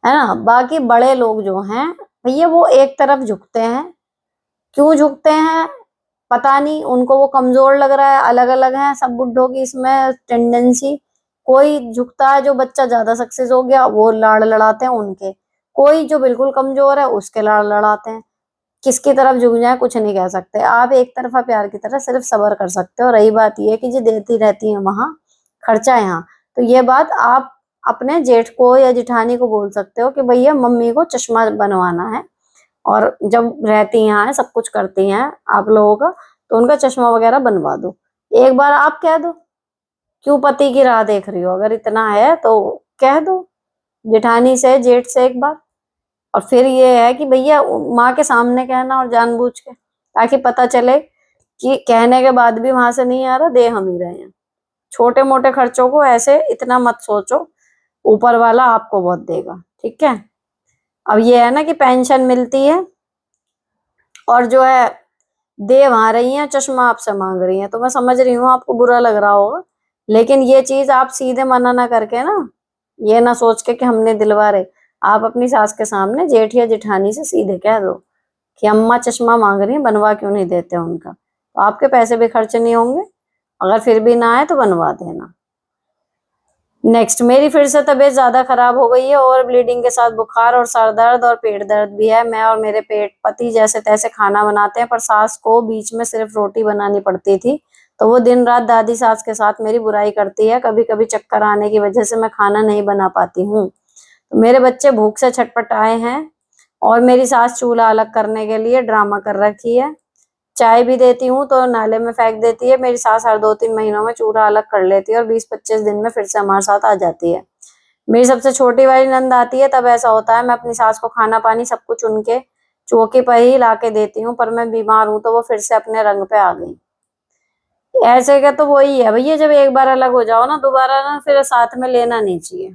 है ना। बाकी बड़े लोग जो हैं भैया वो एक तरफ झुकते हैं। क्यों झुकते हैं पता नहीं, उनको वो कमजोर लग रहा है। अलग अलग है सब बुड्ढों की इसमें टेंडेंसी। कोई झुकता है, जो बच्चा ज्यादा सक्सेस हो गया वो लाड़ लड़ाते हैं उनके। कोई जो बिल्कुल कमजोर है उसके लाड़ लड़ाते हैं। किसकी तरफ झुक जाए कुछ नहीं कह सकते। आप एक तरफा प्यार की तरह सिर्फ सब्र कर सकते हो। रही बात ये कि जो देती रहती है वहां, खर्चा यहाँ, तो ये बात आप अपने जेठ को या जिठानी को बोल सकते हो कि भैया मम्मी को चश्मा बनवाना है, और जब रहती यहाँ है सब कुछ करती हैं आप लोगों का, तो उनका चश्मा वगैरह बनवा दो। एक बार आप कह दो, क्यों पति की राह देख रही हो? अगर इतना है तो कह दो जेठानी से, जेठ से एक बार। और फिर ये है कि भैया माँ के सामने कहना, और जानबूझ के, ताकि पता चले कि कहने के बाद भी वहां से नहीं आ रहा, दे हम ही रहे हैं। छोटे मोटे खर्चों को ऐसे इतना मत सोचो, ऊपर वाला आपको बहुत देगा। ठीक है। अब ये है ना कि पेंशन मिलती है और जो है दे वहां रही हैं, चश्मा आपसे मांग रही हैं, तो मैं समझ रही हूँ आपको बुरा लग रहा होगा। लेकिन ये चीज आप सीधे मना ना करके ना, ये ना सोच के कि हमने दिलवा रहे, आप अपनी सास के सामने जेठ या जेठानी से सीधे कह दो कि अम्मा चश्मा मांग रही है, बनवा क्यों नहीं देते उनका, तो आपके पैसे भी खर्च नहीं होंगे। अगर फिर भी ना आए तो बनवा देना। नेक्स्ट, मेरी फिर से तबीयत ज्यादा खराब हो गई है, और ब्लीडिंग के साथ बुखार और सर दर्द और पेट दर्द भी है। मैं और मेरे पेट पति जैसे तैसे खाना बनाते हैं, पर सास को बीच में सिर्फ रोटी बनानी पड़ती थी, तो वो दिन रात दादी सास के साथ मेरी बुराई करती है। कभी कभी चक्कर आने की वजह से मैं खाना नहीं बना पाती हूँ। तो मेरे बच्चे भूख से छटपटाए हैं, और मेरी सास चूल्हा अलग करने के लिए ड्रामा कर रखी है। चाय भी देती हूँ तो नाले में फेंक देती है। मेरी सास हर 2-3 महीनों में चूल्हा अलग कर लेती है, और 20-25 दिन में फिर से हमारे साथ आ जाती है। मेरी सबसे छोटी वाली नंद आती है तब ऐसा होता है, मैं अपनी सास को खाना पानी सब कुछ उनके चौके पर ही ला के देती हूँ, पर मैं बीमार हूँ तो वो फिर से अपने रंग पे आ गई। ऐसे का तो वही है भैया, जब एक बार अलग हो जाओ ना, दोबारा ना फिर साथ में लेना नहीं चाहिए।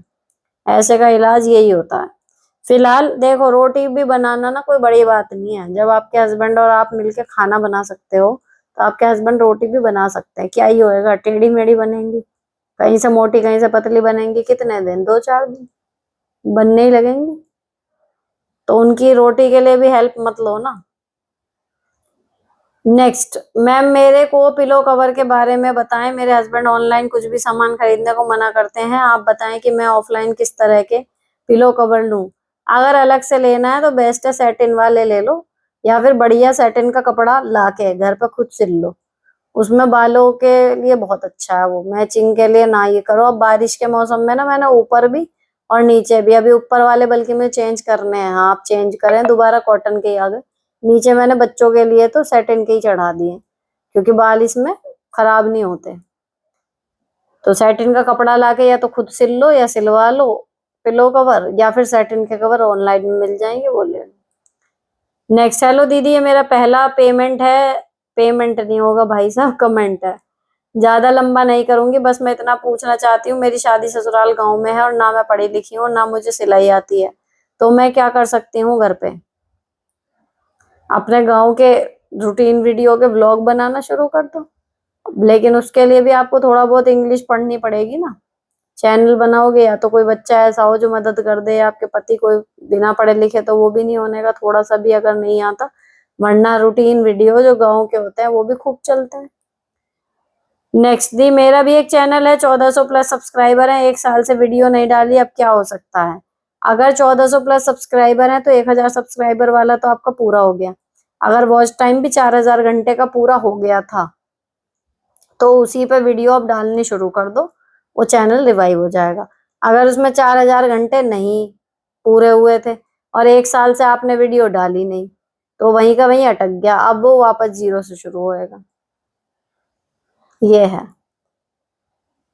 ऐसे का इलाज यही होता है। फिलहाल देखो, रोटी भी बनाना ना कोई बड़ी बात नहीं है। जब आपके हस्बैंड और आप मिलके खाना बना सकते हो, तो आपके हस्बैंड रोटी भी बना सकते हैं। क्या ही होएगा, टेढ़ी मेढ़ी बनेंगी, कहीं से मोटी कहीं से पतली बनेंगी, कितने दिन, 2-4 दिन बनने ही लगेंगी। तो उनकी रोटी के लिए भी हेल्प मत लो ना। नेक्स्ट मैम, मेरे को पिलो कवर के बारे में बताएं। मेरे हस्बैंड ऑनलाइन कुछ भी सामान खरीदने को मना करते हैं। आप बताएं कि मैं ऑफलाइन किस तरह के पिलो कवर लूं। अगर अलग से लेना है तो बेस्ट है सैटिन वाले ले लो, या फिर बढ़िया सैटिन का कपड़ा लाके घर पर खुद सिल लो। उसमें बालों के लिए बहुत अच्छा है वो। मैचिंग के लिए ना ये करो। अब बारिश के मौसम में ना मैंने ऊपर भी और नीचे भी, अभी ऊपर वाले बल्कि मुझे चेंज करने हैं। हाँ, आप चेंज करें दोबारा, कॉटन के ही आ गए। नीचे मैंने बच्चों के लिए तो सैटिन के ही चढ़ा दिए, क्योंकि बाल इसमें खराब नहीं होते। तो सैटिन का कपड़ा लाके या तो खुद सिल लो या सिलवा लो पिलो कवर, या फिर सैटिन के कवर ऑनलाइन में मिल जाएंगे, वो ले लो। नेक्स्ट, हेलो दीदी, ये मेरा पहला पेमेंट है। पेमेंट नहीं होगा भाई साहब, कमेंट है। ज्यादा लंबा नहीं करूंगी, बस मैं इतना पूछना चाहती हूँ। मेरी शादी ससुराल गांव में है, और ना मैं पढ़ी लिखी हूँ, ना मुझे सिलाई आती है, तो मैं क्या कर सकती हूँ घर पे? अपने गांव के रूटीन वीडियो के ब्लॉग बनाना शुरू कर दो। लेकिन उसके लिए भी आपको थोड़ा बहुत इंग्लिश पढ़नी पड़ेगी ना। चैनल बनाओगे, या तो कोई बच्चा ऐसा हो जो मदद कर दे, आपके पति कोई बिना पढ़े लिखे, तो वो भी नहीं होने का, थोड़ा सा भी अगर नहीं आता। वरना रूटीन वीडियो जो गाँव के होते हैं वो भी खूब चलते हैं। नेक्स्ट दी, मेरा भी एक चैनल है, 1400 प्लस सब्सक्राइबर है, 1 साल से वीडियो नहीं डाली, अब क्या हो सकता है? अगर 1400 प्लस सब्सक्राइबर हैं तो 1000 सब्सक्राइबर वाला तो आपका पूरा हो गया। अगर वॉच टाइम भी 4000 घंटे का पूरा हो गया था तो उसी पे वीडियो आप डालनी शुरू कर दो, वो चैनल रिवाइव हो जाएगा। अगर उसमें 4000 घंटे नहीं पूरे हुए थे और 1 साल से आपने वीडियो डाली नहीं, तो वहीं का वहीं अटक गया, अब वो वापस जीरो से शुरू होएगा। ये है।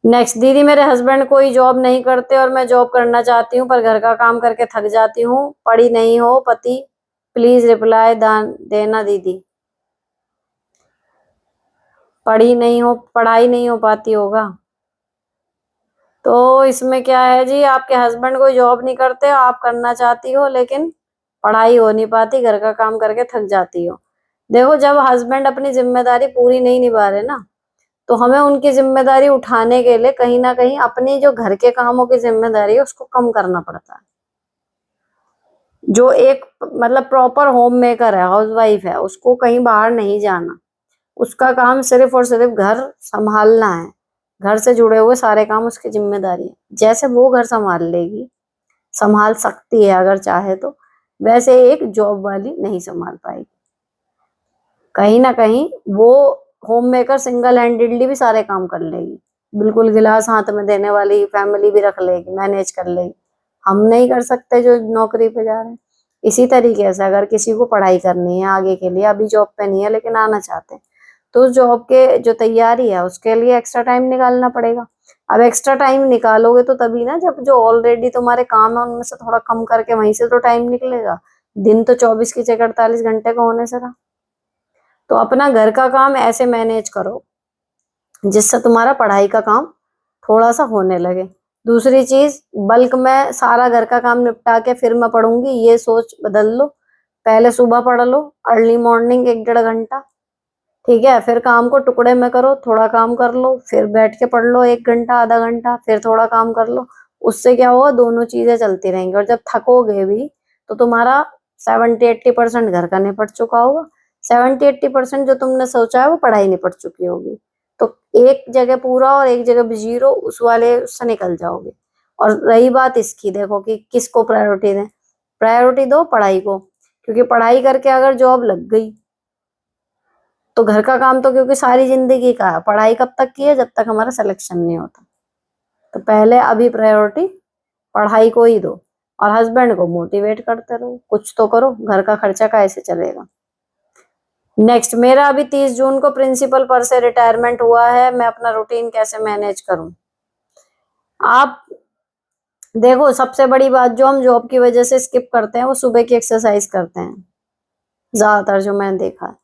नेक्स्ट, दीदी मेरे हस्बैंड कोई जॉब नहीं करते और मैं जॉब करना चाहती हूँ पर घर का काम करके थक जाती हूँ, पढ़ी नहीं हो पति, प्लीज रिप्लाई देना दीदी। पढ़ाई नहीं हो पाती होगा। तो इसमें क्या है जी, आपके हस्बैंड कोई जॉब नहीं करते, आप करना चाहती हो लेकिन पढ़ाई हो नहीं पाती, घर का काम करके थक जाती हो। देखो, जब हस्बैंड अपनी जिम्मेदारी पूरी नहीं निभा रहे ना, तो हमें उनकी जिम्मेदारी उठाने के लिए कहीं ना कहीं अपनी जो घर के कामों की जिम्मेदारी है उसको कम करना पड़ता है। जो एक मतलब प्रॉपर होम मेकर है, हाउस वाइफ है, उसको कहीं बाहर नहीं जाना, उसका काम सिर्फ और सिर्फ घर संभालना है। घर से जुड़े हुए सारे काम उसकी जिम्मेदारी है। जैसे वो घर संभाल लेगी, संभाल सकती है अगर चाहे तो, वैसे एक जॉब वाली नहीं संभाल पाएगी। कहीं ना कहीं वो होम मेकर सिंगल हैंडेडली भी सारे काम कर लेगी, बिल्कुल गिलास हाथ में देने वाली, फैमिली भी रख लेगी, मैनेज कर लेगी। हम नहीं कर सकते जो नौकरी पे जा रहे हैं। इसी तरीके से अगर किसी को पढ़ाई करनी है आगे के लिए, अभी जॉब पे नहीं है लेकिन आना चाहते हैं, तो जॉब के जो तैयारी है उसके लिए एक्स्ट्रा टाइम निकालना पड़ेगा। अब एक्स्ट्रा टाइम निकालोगे तो तभी ना, जब जो ऑलरेडी तुम्हारे काम है उनमें से थोड़ा कम करके वहीं से तो टाइम निकलेगा। दिन तो 24 की जगह 48 घंटे का होने से रहा। तो अपना घर का काम ऐसे मैनेज करो जिससे तुम्हारा पढ़ाई का काम थोड़ा सा होने लगे। दूसरी चीज, बल्क में सारा घर का काम निपटा के फिर मैं पढ़ूंगी, ये सोच बदल लो। पहले सुबह पढ़ लो, अर्ली मॉर्निंग 1 डेढ़ घंटा। ठीक है, फिर काम को टुकड़े में करो, थोड़ा काम कर लो, फिर बैठ के पढ़ लो 1 घंटा आधा घंटा, फिर थोड़ा काम कर लो। उससे क्या होगा, दोनों चीजें चलती रहेंगी और जब थकोगे भी तो तुम्हारा 70-80% घर का निपट चुका होगा। 70-80% जो तुमने सोचा है वो पढ़ाई निपट चुकी होगी। तो एक जगह पूरा और एक जगह जीरो, उस वाले उससे निकल जाओगे। और रही बात इसकी, देखो कि किसको प्रायोरिटी दें। प्रायोरिटी दो पढ़ाई को, क्योंकि पढ़ाई करके अगर जॉब लग गई तो घर का काम तो क्योंकि सारी जिंदगी का है, पढ़ाई कब तक की है, जब तक हमारा सिलेक्शन नहीं होता। तो पहले अभी प्रायोरिटी पढ़ाई को ही दो और हस्बैंड को मोटिवेट करते रहो, कुछ तो करो, घर का खर्चा कैसे चलेगा। नेक्स्ट, मेरा अभी 30 जून को प्रिंसिपल पर से रिटायरमेंट हुआ है, मैं अपना रूटीन कैसे मैनेज करूं। आप देखो, सबसे बड़ी बात जो हम जॉब की वजह से स्किप करते हैं वो सुबह की एक्सरसाइज करते हैं, ज्यादातर जो मैंने देखा है।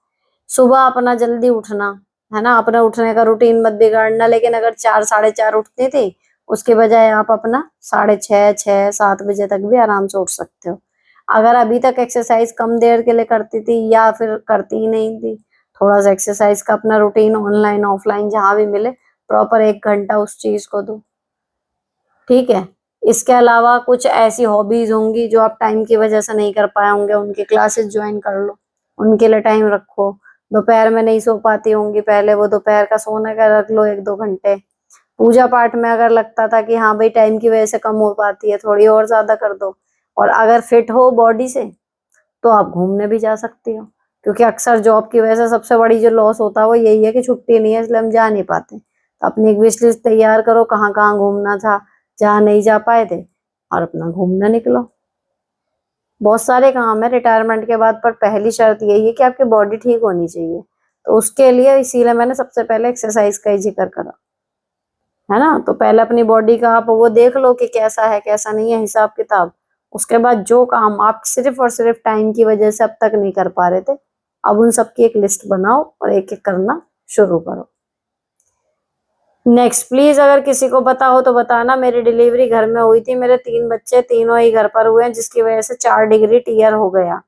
सुबह अपना जल्दी उठना, है ना, अपना उठने का रूटीन मत बिगाड़ना। लेकिन अगर 4 साढ़े 4 उठती थी, उसके बजाय आप अपना 6:30 6 7 बजे तक भी आराम से उठ सकते हो। अगर अभी तक एक्सरसाइज कम देर के लिए करती थी या फिर करती ही नहीं थी, थोड़ा सा एक्सरसाइज का अपना रूटीन ऑनलाइन ऑफलाइन जहां भी मिले प्रॉपर 1 घंटा उस चीज को दो। ठीक है। इसके अलावा कुछ ऐसी हॉबीज होंगी जो आप टाइम की वजह से नहीं कर पाए होंगे, उनकी क्लासेस ज्वाइन कर लो, उनके लिए टाइम रखो। दोपहर में नहीं सो पाती होंगी, पहले वो दोपहर का सोने का रख लो 1-2 घंटे। पूजा पाठ में अगर लगता था कि हाँ भाई टाइम की वजह से कम हो पाती है, थोड़ी और ज्यादा कर दो। और अगर फिट हो बॉडी से तो आप घूमने भी जा सकती हो, क्योंकि अक्सर जॉब की वजह से सबसे बड़ी जो लॉस होता है वो यही है कि छुट्टी नहीं है, इसलिए हम जा नहीं पाते। तो अपनी एक विश लिस्ट तैयार करो, कहाँ कहाँ घूमना था, जहाँ नहीं जा पाए थे, और अपना घूमने निकलो। बहुत सारे काम है रिटायरमेंट के बाद, पर पहली शर्त यही है कि आपकी बॉडी ठीक होनी चाहिए। तो उसके लिए इसीलिए मैंने सबसे पहले एक्सरसाइज का ही जिक्र करा, है ना। तो पहले अपनी बॉडी का आप वो देख लो कि कैसा है कैसा नहीं है, हिसाब किताब। उसके बाद जो काम आप सिर्फ और सिर्फ टाइम की वजह से अब तक नहीं कर पा रहे थे, अब उन सबकी एक लिस्ट बनाओ और एक एक करना शुरू करो। नेक्स्ट, प्लीज अगर किसी को पता हो तो बताना, मेरी डिलीवरी घर में हुई थी, मेरे 3 बच्चे तीनों ही घर पर हुए हैं, जिसकी वजह से 4 डिग्री टीयर हो गया।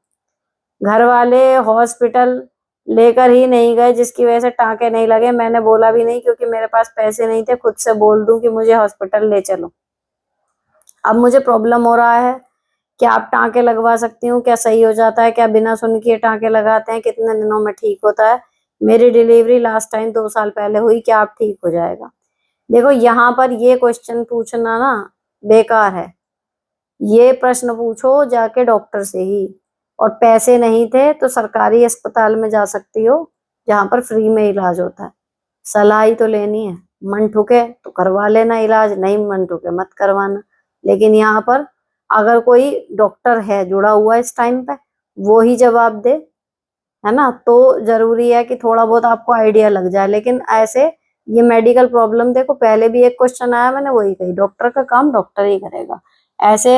घर वाले हॉस्पिटल लेकर ही नहीं गए, जिसकी वजह से टांके नहीं लगे। मैंने बोला भी नहीं क्योंकि मेरे पास पैसे नहीं थे खुद से बोल दूं कि मुझे हॉस्पिटल ले चलो। अब मुझे प्रॉब्लम हो रहा है, क्या आप टांके लगवा सकती हूँ, क्या सही हो जाता है, क्या बिना सुन के टांके लगाते हैं, कितने दिनों में ठीक होता है। मेरी डिलीवरी लास्ट टाइम 2 साल पहले हुई, क्या आप ठीक हो जाएगा। देखो, यहाँ पर ये क्वेश्चन पूछना ना बेकार है। ये प्रश्न पूछो जाके डॉक्टर से ही। और पैसे नहीं थे तो सरकारी अस्पताल में जा सकती हो, जहां पर फ्री में इलाज होता है। सलाह ही तो लेनी है। मन ठुके तो करवा लेना इलाज, नहीं मन ठुके मत करवाना। लेकिन यहाँ पर अगर कोई डॉक्टर है जुड़ा हुआ इस टाइम पे, वो ही जवाब दे, है ना, तो जरूरी है कि थोड़ा बहुत आपको आइडिया लग जाए। लेकिन ऐसे ये मेडिकल प्रॉब्लम, देखो पहले भी एक क्वेश्चन आया, मैंने वही कही, डॉक्टर का काम डॉक्टर ही करेगा। ऐसे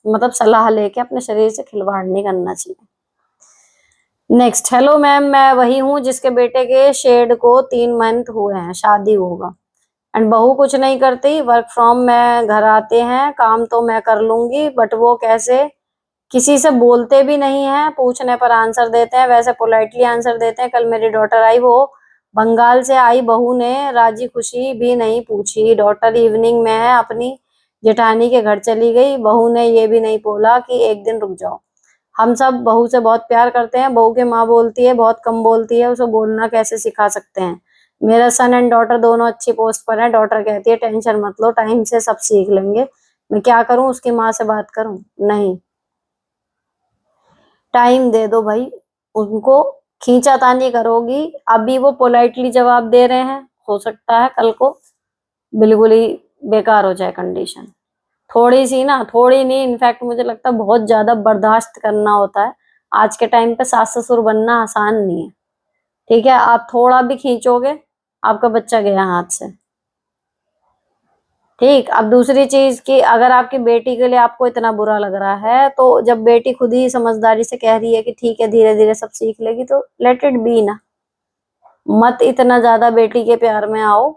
मतलब सलाह लेके अपने शरीर से खिलवाड़ नहीं करना चाहिए। नेक्स्ट, हेलो मैम, मैं वही हूँ जिसके बेटे के शेड को 3 मंथ हुए हैं, शादी होगा। एंड बहू कुछ नहीं करती, वर्क फ्रॉम मैं घर आते हैं, काम तो मैं कर लूंगी, बट वो कैसे किसी से बोलते भी नहीं है, पूछने पर आंसर देते हैं, वैसे पोलाइटली आंसर देते हैं। कल मेरी डॉटर आई, वो बंगाल से आई, बहू ने राजी खुशी भी नहीं पूछी। डॉटर इवनिंग में है, अपनी जेठानी के घर चली गई, बहू ने ये भी नहीं बोला कि एक दिन रुक जाओ। हम सब बहू से बहुत प्यार करते हैं, बहू की माँ बोलती है बहुत कम बोलती है, उसे बोलना कैसे सिखा सकते हैं। मेरा सन एंड डॉटर दोनों अच्छी पोस्ट पर है। डॉटर कहती है टेंशन मत लो, टाइम से सब सीख लेंगे। मैं क्या करूं, उसकी माँ से बात करूं? नहीं, टाइम दे दो भाई उनको। खींचातानी करोगी, अभी वो पोलाइटली जवाब दे रहे हैं, हो सकता है कल को बिल्कुल ही बेकार हो जाए कंडीशन। थोड़ी सी ना, थोड़ी नहीं, इनफैक्ट मुझे लगता है बहुत ज्यादा बर्दाश्त करना होता है। आज के टाइम पे सास ससुर बनना आसान नहीं है। ठीक है, आप थोड़ा भी खींचोगे, आपका बच्चा गया हाथ से। ठीक, अब दूसरी चीज कि अगर आपकी बेटी के लिए आपको इतना बुरा लग रहा है, तो जब बेटी खुद ही समझदारी से कह रही है कि ठीक है धीरे धीरे सब सीख लेगी, तो लेट इट बी ना। मत इतना ज्यादा बेटी के प्यार में आओ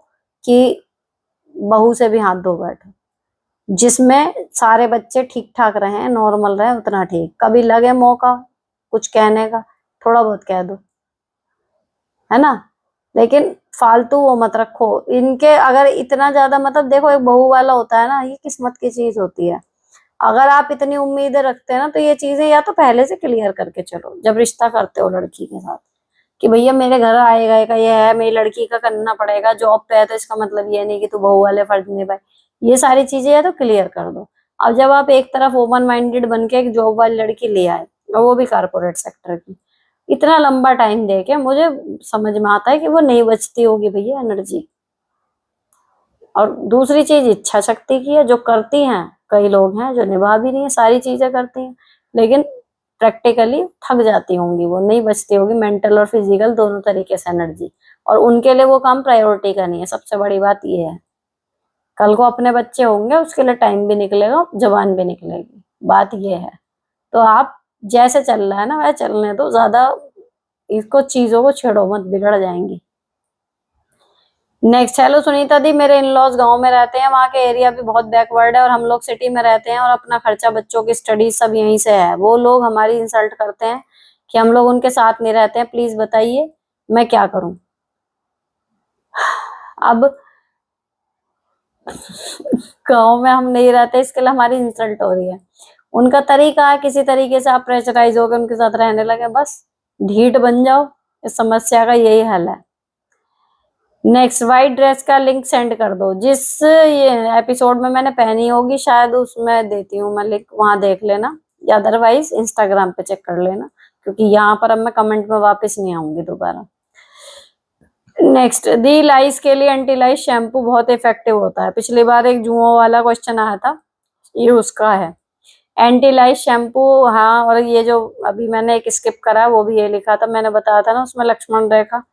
कि बहू से भी हाथ धो बैठो। जिसमें सारे बच्चे ठीक ठाक रहे, नॉर्मल रहे, उतना ठीक। कभी लगे मौका कुछ कहने का, थोड़ा बहुत कह दो, है ना। लेकिन फालतू वो मत रखो इनके। अगर इतना ज्यादा, मतलब देखो एक बहू वाला होता है ना, ये किस्मत की चीज होती है। अगर आप इतनी उम्मीदें रखते हैं ना, तो ये चीजें या तो पहले से क्लियर करके चलो जब रिश्ता करते हो लड़की के साथ, कि भैया मेरे घर आएगा का ये है, मेरी लड़की का करना पड़ेगा, जॉब पे है तो इसका मतलब ये नहीं कि तू बहू वाले फर्ज निभाए। ये सारी चीजें या तो क्लियर कर दो। अब जब आप एक तरफ ओपन माइंडेड बन के एक जॉब वाली लड़की ले आए, और वो भी कारपोरेट सेक्टर की, इतना लंबा टाइम दे के, मुझे समझ में आता है कि वो नहीं बचती होगी भैया एनर्जी। और दूसरी चीज इच्छा शक्ति की है, जो करती हैं, कई लोग हैं जो निभा भी नहीं है, सारी चीजें करती हैं, लेकिन प्रैक्टिकली थक जाती होंगी, वो नहीं बचती होगी मेंटल और फिजिकल दोनों तरीके से एनर्जी। और उनके लिए वो काम प्रायोरिटी का नहीं है। सबसे बड़ी बात ये है, कल को अपने बच्चे होंगे, उसके लिए टाइम भी निकलेगा, जबान भी निकलेगी, बात ये है। तो आप जैसे चल रहा है ना वह चलने दो, ज्यादा इसको चीजों को छेड़ो मत, बिगड़ जाएंगी। नेक्स्ट, हेलो सुनीता दी, मेरे इन लॉज गाँव में रहते हैं, वहाँ के एरिया भी बहुत बैकवर्ड है, और हम लोग सिटी में रहते हैं, और अपना खर्चा बच्चों की स्टडी सब यहीं से है। वो लोग हमारी इंसल्ट करते हैं कि हम लोग उनके साथ नहीं रहते हैं, प्लीज बताइए मैं क्या करूं। अब गाँव में हम नहीं रहते, इसके लिए हमारी इंसल्ट हो रही है। उनका तरीका है, किसी तरीके से आप प्रेशराइज होकर उनके साथ रहने लगे, बस ढीठ बन जाओ, इस समस्या का यही हल है। नेक्स्ट, वाइट ड्रेस का लिंक सेंड कर दो, जिस ये एपिसोड में मैंने पहनी होगी शायद उसमें देती हूँ मैं लिंक, वहां देख लेना, या अदरवाइज इंस्टाग्राम पे चेक कर लेना, क्योंकि यहाँ पर अब मैं कमेंट में वापस नहीं आऊंगी दोबारा। नेक्स्ट, दी लाइस के लिए एंटी लाइस शैम्पू बहुत इफेक्टिव होता है। पिछली बार एक जुओं वाला क्वेश्चन आया था, ये उसका है। एंटी लाइस शैम्पू, हाँ, और ये जो अभी मैंने एक स्किप करा वो भी ये लिखा था, मैंने बताया था ना उसमें लक्ष्मण रेखा।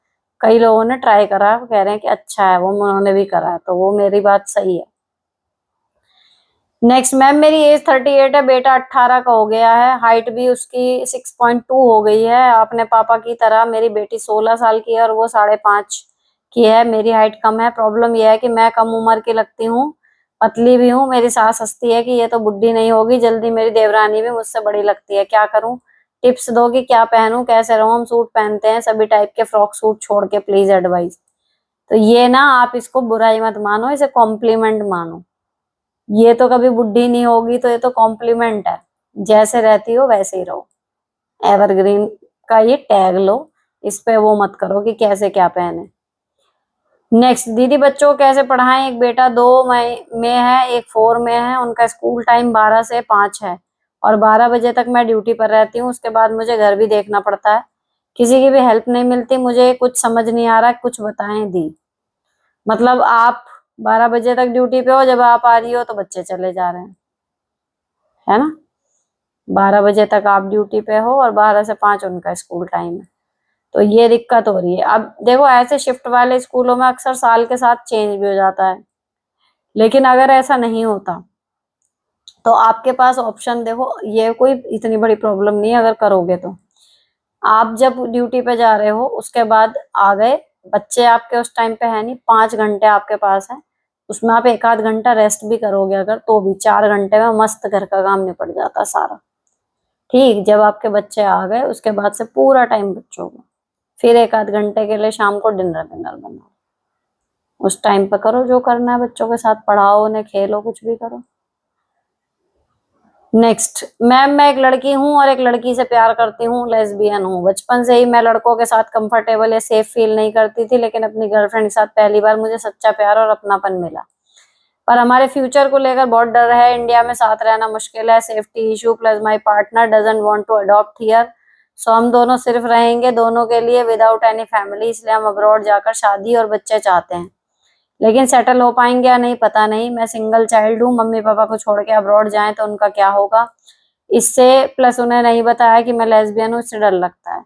कई लोगों ने ट्राई करा, कह रहे हैं कि अच्छा है, वो उन्होंने भी करा, तो वो मेरी बात सही है। नेक्स्ट, मैम मेरी एज 38 है, बेटा 18 का हो गया है, हाइट भी उसकी 6.2 हो गई है, अपने पापा की तरह। मेरी बेटी 16 साल की है और वो 5.5 की है। मेरी हाइट कम है, प्रॉब्लम यह है कि मैं कम उम्र की लगती हूँ, पतली भी हूँ। मेरी सास हंसती है कि ये तो बुढ़ी नहीं होगी जल्दी। मेरी देवरानी भी मुझसे बड़ी लगती है, क्या करूँ? टिप्स दो कि क्या पहनूं, कैसे रहूं? हम सूट पहनते हैं, सभी टाइप के फ्रॉक सूट छोड़ के, प्लीज एडवाइस। तो ये ना, आप इसको बुराई मत मानो, इसे कॉम्प्लीमेंट मानो। ये तो कभी बुढ़ी नहीं होगी, तो ये तो कॉम्प्लीमेंट है। जैसे रहती हो वैसे ही रहो। एवरग्रीन का ये टैग लो, इस पे वो मत करो कि कैसे क्या पहने। नेक्स्ट, दीदी बच्चों को कैसे पढ़ाएं? एक बेटा 2 में है, एक 4 में है। उनका स्कूल टाइम 12 से 5 है और 12 बजे तक मैं ड्यूटी पर रहती हूँ। उसके बाद मुझे घर भी देखना पड़ता है। किसी की भी हेल्प नहीं मिलती। मुझे कुछ समझ नहीं आ रहा, कुछ बताएं दी। मतलब आप 12 बजे तक ड्यूटी पे हो, जब आप आ रही हो तो बच्चे चले जा रहे हैं, है ना? 12 बजे तक आप ड्यूटी पे हो और 12 से 5 उनका स्कूल टाइम है। तो ये दिक्कत हो रही है। अब देखो, ऐसे शिफ्ट वाले स्कूलों में अक्सर साल के साथ चेंज भी हो जाता है, लेकिन अगर ऐसा नहीं होता तो आपके पास ऑप्शन, देखो ये कोई इतनी बड़ी प्रॉब्लम नहीं है अगर करोगे तो। आप जब ड्यूटी पे जा रहे हो उसके बाद आ गए, बच्चे आपके उस टाइम पे है नहीं, 5 घंटे आपके पास है, उसमें आप एक आध घंटा रेस्ट भी करोगे अगर, तो भी 4 घंटे में मस्त घर का काम निपट जाता सारा। ठीक, जब आपके बच्चे आ गए उसके बाद से पूरा टाइम बच्चों का, फिर एक आध घंटे के लिए शाम को डिनर विनर बनाओ, उस टाइम पे करो जो करना है, बच्चों के साथ पढ़ाओ उन्हें, खेलो, कुछ भी करो। नेक्स्ट, मैम मैं एक लड़की हूँ और एक लड़की से प्यार करती हूँ, लेस्बियन हूँ। बचपन से ही मैं लड़कों के साथ कंफर्टेबल या सेफ फील नहीं करती थी, लेकिन अपनी गर्लफ्रेंड के साथ पहली बार मुझे सच्चा प्यार और अपनापन मिला। पर हमारे फ्यूचर को लेकर बहुत डर है। इंडिया में साथ रहना मुश्किल है, safety issue, plus my partner doesn't want to adopt here. So हम दोनों सिर्फ रहेंगे दोनों के लिए विदाउट एनी फैमिली, इसलिए हम अब्रॉड जाकर शादी और बच्चे चाहते हैं। लेकिन सेटल हो पाएंगे या नहीं पता नहीं। मैं सिंगल चाइल्ड हूँ, मम्मी पापा को छोड़ के अब्रॉड जाएं तो उनका क्या होगा इससे, प्लस उन्हें नहीं बताया कि मैं लेस्बियन हूँ, इससे डर लगता है।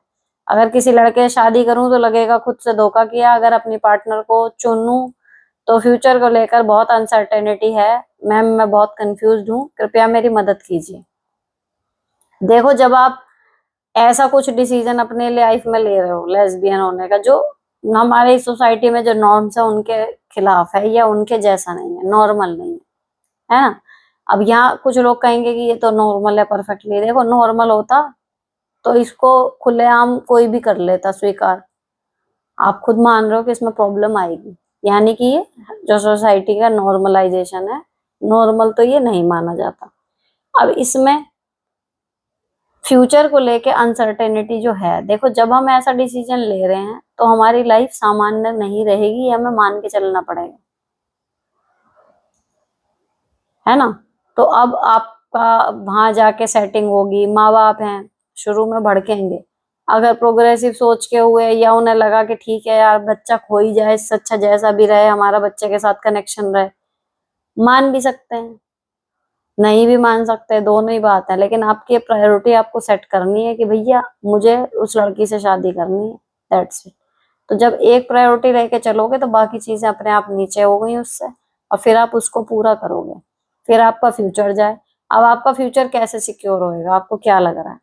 अगर किसी लड़के से शादी करूं तो लगेगा खुद से धोखा किया, अगर अपनी पार्टनर को चुनूं तो फ्यूचर को लेकर बहुत अनसर्टेनिटी है। मैम मैं बहुत कंफ्यूज्ड हूँ, कृपया मेरी मदद कीजिए। देखो, जब आप ऐसा कुछ डिसीजन अपने लाइफ में ले रहे हो लेस्बियन होने का, जो हमारे सोसाइटी में जो नॉर्म्स है उनके खिलाफ है या उनके जैसा नहीं है, नॉर्मल नहीं है ना? अब यहाँ कुछ लोग कहेंगे कि ये तो नॉर्मल है परफेक्टली। देखो, नॉर्मल होता तो इसको खुलेआम कोई भी कर लेता स्वीकार। आप खुद मान रहे हो कि इसमें प्रॉब्लम आएगी, यानी कि ये जो सोसाइटी का नॉर्मलाइजेशन है, नॉर्मल तो ये नहीं माना जाता। अब इसमें फ्यूचर को लेके अनसर्टेनिटी जो है, देखो जब हम ऐसा डिसीजन ले रहे हैं तो हमारी लाइफ सामान्य नहीं रहेगी, हमें मान के चलना पड़ेगा, है ना? तो अब आपका वहां जाके सेटिंग होगी, माँ बाप हैं, शुरू में भड़केंगे। अगर प्रोग्रेसिव सोच के हुए या उन्हें लगा कि ठीक है यार बच्चा खो ही जाए, इससे अच्छा जैसा भी रहे हमारा बच्चे के साथ कनेक्शन रहे, मान भी सकते हैं, नहीं भी मान सकते, दोनों ही बात है। लेकिन आपकी प्रायोरिटी आपको सेट करनी है कि भैया मुझे उस लड़की से शादी करनी है, दैट्स इट। तो जब एक प्रायोरिटी लेके चलोगे तो बाकी चीजें अपने आप नीचे हो गई उससे, और फिर आप उसको पूरा करोगे, फिर आपका फ्यूचर जाए। अब आपका फ्यूचर कैसे सिक्योर होएगा? आपको क्या लग रहा है?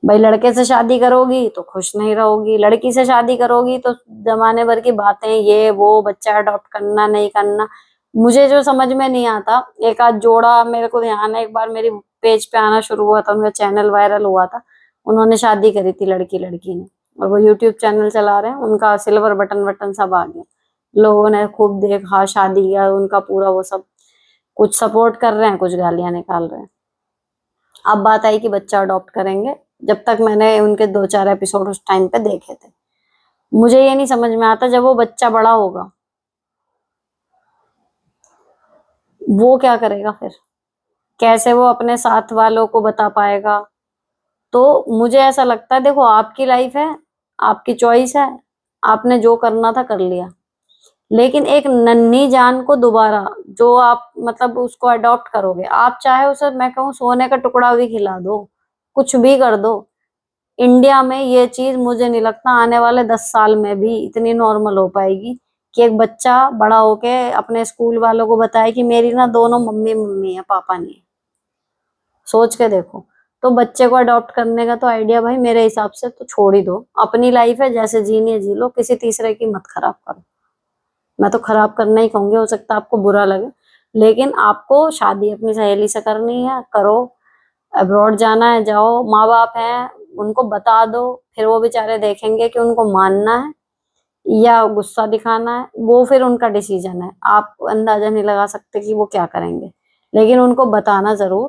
भाई लड़के से शादी करोगी तो खुश नहीं रहोगी, लड़की से शादी करोगी तो जमाने भर की बातें, ये वो, बच्चा अडॉप्ट करना नहीं करना। मुझे जो समझ में नहीं आता, एक आध जोड़ा मेरे को ध्यान है, एक बार मेरी पेज पे आना शुरू हुआ था, उनका चैनल वायरल हुआ था, उन्होंने शादी करी थी लड़की लड़की ने, और वो यूट्यूब चैनल चला रहे हैं, उनका सिल्वर बटन वटन सब आ गया, लोगों ने खूब देखा, शादी किया उनका पूरा, वो सब कुछ सपोर्ट कर रहे हैं, कुछ गालियां निकाल रहे हैं। अब बात आई कि बच्चा अडॉप्ट करेंगे। जब तक मैंने उनके 2-4 एपिसोड उस टाइम पे देखे थे, मुझे ये नहीं समझ में आता जब वो बच्चा बड़ा होगा वो क्या करेगा फिर, कैसे वो अपने साथ वालों को बता पाएगा? तो मुझे ऐसा लगता है, देखो आपकी लाइफ है, आपकी चॉइस है, आपने जो करना था कर लिया, लेकिन एक नन्ही जान को दोबारा जो आप मतलब उसको अडॉप्ट करोगे, आप चाहे उसे मैं कहूँ सोने का टुकड़ा भी खिला दो, कुछ भी कर दो, इंडिया में ये चीज मुझे नहीं लगता आने वाले 10 साल में भी इतनी नॉर्मल हो पाएगी कि एक बच्चा बड़ा होके अपने स्कूल वालों को बताए कि मेरी ना दोनों मम्मी मम्मी है, पापा नहीं है। सोच के देखो। तो बच्चे को अडॉप्ट करने का तो आइडिया भाई मेरे हिसाब से तो छोड़ ही दो, अपनी लाइफ है, जैसे जीनी है जी लो, किसी तीसरे की मत खराब करो। मैं तो खराब करना ही कहूंगी, हो सकता है आपको बुरा लगे, लेकिन आपको शादी अपनी सहेली से करनी है करो, अब्रॉड जाना है जाओ, माँ बाप हैं उनको बता दो, फिर वो बेचारे देखेंगे कि उनको मानना है या गुस्सा दिखाना है, वो फिर उनका डिसीजन है, आप अंदाजा नहीं लगा सकते कि वो क्या करेंगे, लेकिन उनको बताना जरूर,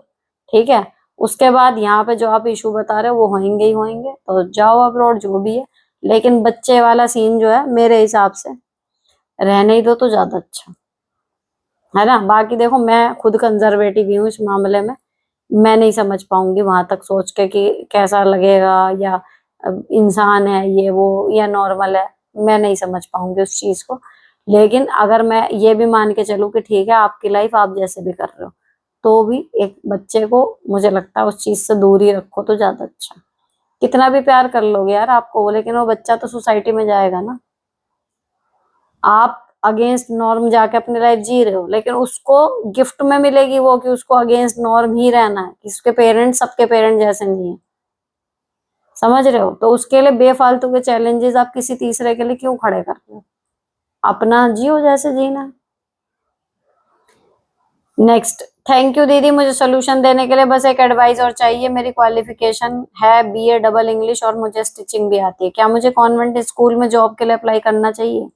ठीक है? उसके बाद यहाँ पे जो आप इशू बता रहे हो वो होंगे ही होंगे, तो जाओ अब्रॉड जो भी है, लेकिन बच्चे वाला सीन जो है मेरे हिसाब से रहने ही दो तो ज्यादा अच्छा है ना। बाकी देखो मैं खुद कंजर्वेटिव ही हूँ इस मामले में। मैं नहीं समझ पाऊंगी वहां तक सोच के कि कैसा लगेगा, या इंसान है ये वो या नॉर्मल है। मैं नहीं समझ पाऊंगी उस चीज को। लेकिन अगर मैं ये भी मान के चलूं कि ठीक है आपकी लाइफ आप जैसे भी कर रहे हो, तो भी एक बच्चे को मुझे लगता है उस चीज से दूर ही रखो तो ज्यादा अच्छा। कितना भी प्यार कर लोगे यार आपको वो, लेकिन वो बच्चा तो सोसाइटी में जाएगा ना। आप अगेंस्ट नॉर्म जाके अपनी लाइफ जी रहे हो, लेकिन उसको गिफ्ट में मिलेगी वो कि उसको अगेंस्ट नॉर्म ही रहना है, कि उसके पेरेंट्स सबके पेरेंट्स जैसे नहीं है। समझ रहे हो? तो उसके लिए बेफालतू के चैलेंजेस आप किसी तीसरे के लिए क्यों खड़े कर रहे हो? अपना जियो जैसे जीना है। नेक्स्ट, थैंक यू दीदी मुझे सोल्यूशन देने के लिए। बस एक एडवाइस और चाहिए। मेरी क्वालिफिकेशन है बीए डबल इंग्लिश और मुझे स्टिचिंग भी आती है। क्या मुझे कॉन्वेंट स्कूल में जॉब के लिए अप्लाई करना चाहिए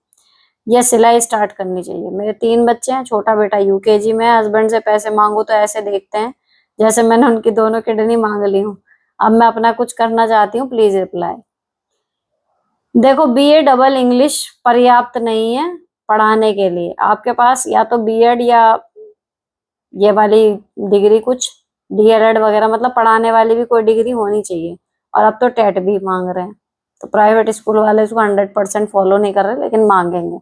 या सिलाई स्टार्ट करनी चाहिए? मेरे 3 बच्चे हैं, छोटा बेटा यूकेजी में है। हस्बैंड से पैसे मांगू तो ऐसे देखते हैं जैसे मैंने उनकी दोनों किडनी मांग ली हूँ। अब मैं अपना कुछ करना चाहती हूँ, प्लीज रिप्लाई। देखो बीए डबल इंग्लिश पर्याप्त नहीं है पढ़ाने के लिए। आपके पास या तो बीएड या ये वाली डिग्री, कुछ डीएलएड वगैरह, मतलब पढ़ाने वाली भी कोई डिग्री होनी चाहिए। और अब तो टेट भी मांग रहे हैं, तो प्राइवेट स्कूल वाले इसको 100% फॉलो नहीं कर रहे, लेकिन मांगेंगे।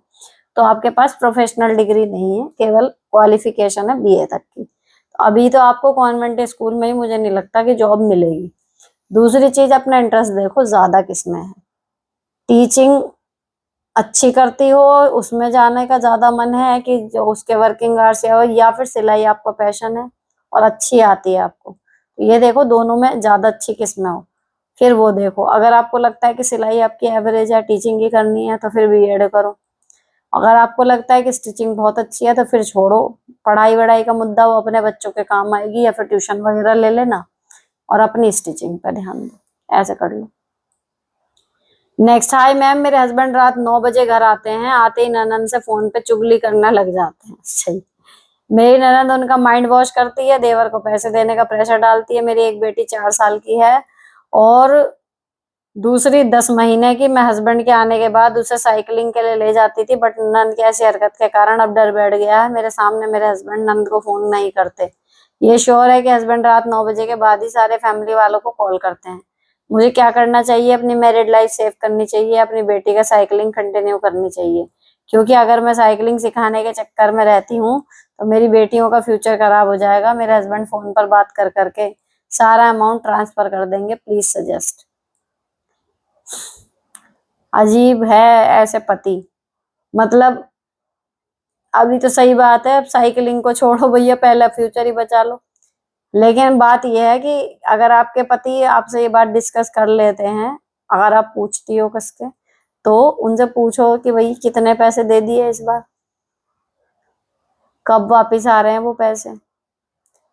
तो आपके पास प्रोफेशनल डिग्री नहीं है, केवल क्वालिफिकेशन है बीए तक की। तो अभी तो आपको कॉन्वेंट स्कूल में ही मुझे नहीं लगता कि जॉब मिलेगी। दूसरी चीज, अपना इंटरेस्ट देखो ज्यादा किसमें है। टीचिंग अच्छी करती हो, उसमें जाने का ज्यादा मन है कि जो उसके वर्किंग आवर्स या फिर सिलाई आपका पैशन है और अच्छी आती है आपको, तो ये देखो दोनों में ज्यादा अच्छी किसमें हो। फिर वो देखो, अगर आपको लगता है कि सिलाई आपकी एवरेज है, टीचिंग ही करनी है, तो फिर बीएड करो। अगर आपको लगता है कि स्टिचिंग बहुत अच्छी है तो फिर छोड़ो। पढ़ाई वढ़ाई का मुद्दा वो अपने बच्चों के काम आएगी, या फिर ट्यूशन वगैरह ले लेना और अपनी स्टिचिंग पर ध्यान दो। ऐसे कर लो। नेक्स्ट, हाय मैम, मेरे हस्बैंड रात 9 बजे घर आते हैं। आते ही ननद से फोन पे चुगली करना लग जाते हैं। सही। मेरी ननद उनका माइंड वॉश करती है, देवर को पैसे देने का प्रेशर डालती है। मेरी एक बेटी 4 साल की है और दूसरी 10 महीने की। मैं हस्बैंड के आने के बाद उसे साइकिलिंग के लिए ले जाती थी, बट नंद की ऐसी हरकत के कारण अब डर बैठ गया है। मेरे सामने मेरे हस्बैंड नंद को फोन नहीं करते। ये श्योर है कि हस्बैंड रात 9 बजे के बाद ही सारे फैमिली वालों को कॉल करते हैं। मुझे क्या करना चाहिए? अपनी मैरिड लाइफ सेव करनी चाहिए, अपनी बेटी का साइकिलिंग कंटिन्यू करनी चाहिए। क्योंकि अगर मैं साइकिलिंग सिखाने के चक्कर में रहती हूँ तो मेरी बेटियों का फ्यूचर खराब हो जाएगा। मेरे हस्बैंड फोन पर बात कर करके सारा अमाउंट ट्रांसफर कर देंगे। Please suggest. अजीब है ऐसे पति। मतलब अभी तो सही बात है, अब साइकिलिंग को छोड़ो भैया, पहले फ्यूचर ही बचा लो। लेकिन बात यह है कि अगर आपके पति आपसे ये बात डिस्कस कर लेते हैं, अगर आप पूछती हो कसके, तो उनसे पूछो कि भाई कितने पैसे दे दिए इस बार, कब वापस आ रहे हैं वो पैसे,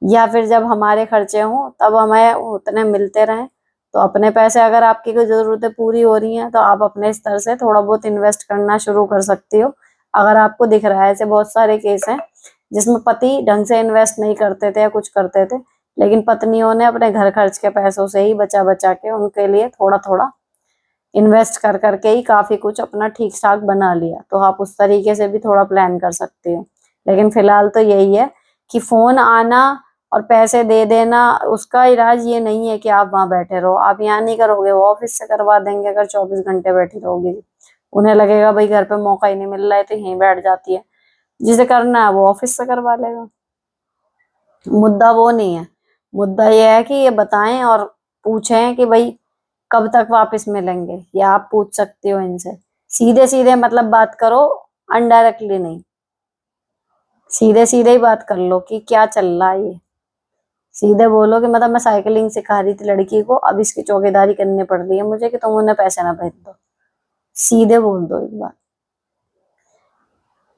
या फिर जब हमारे खर्चे हों तब हमें उतने मिलते रहें। तो अपने पैसे, अगर आपकी कोई जरूरतें पूरी हो रही हैं तो आप अपने स्तर से थोड़ा बहुत इन्वेस्ट करना शुरू कर सकती हो। अगर आपको दिख रहा है, ऐसे बहुत सारे केस हैं जिसमें पति ढंग से इन्वेस्ट नहीं करते थे या कुछ करते थे, लेकिन पत्नियों ने अपने घर खर्च के पैसों से ही बचा बचा के उनके लिए थोड़ा थोड़ा इन्वेस्ट कर करके ही काफी कुछ अपना ठीक ठाक बना लिया। तो आप उस तरीके से भी थोड़ा प्लान कर सकते हो। लेकिन फिलहाल तो यही है कि फोन आना और पैसे दे देना, उसका इलाज ये नहीं है कि आप वहां बैठे रहो। आप यहाँ नहीं करोगे, वो ऑफिस से करवा देंगे अगर 24 घंटे बैठी रहोगी। उन्हें लगेगा भाई घर पे मौका ही नहीं मिल रहा है तो यहीं बैठ जाती है। जिसे करना है वो ऑफिस से करवा लेगा। मुद्दा वो नहीं है। मुद्दा ये है कि ये बताएं और पूछें कि भाई कब तक वापस मिलेंगे, या आप पूछ सकते हो इनसे। सीधे सीधे मतलब बात करो, अनडायरेक्टली नहीं। सीधे सीधे ही बात कर लो कि क्या चल रहा है ये। सीधे बोलो कि मतलब मैं साइकिलिंग सिखा रही थी लड़की को, अब इसकी चौकीदारी करनी पड़ रही है मुझे कि तुम उन्हें पैसे ना भेज दो। सीधे बोल दो एक बार।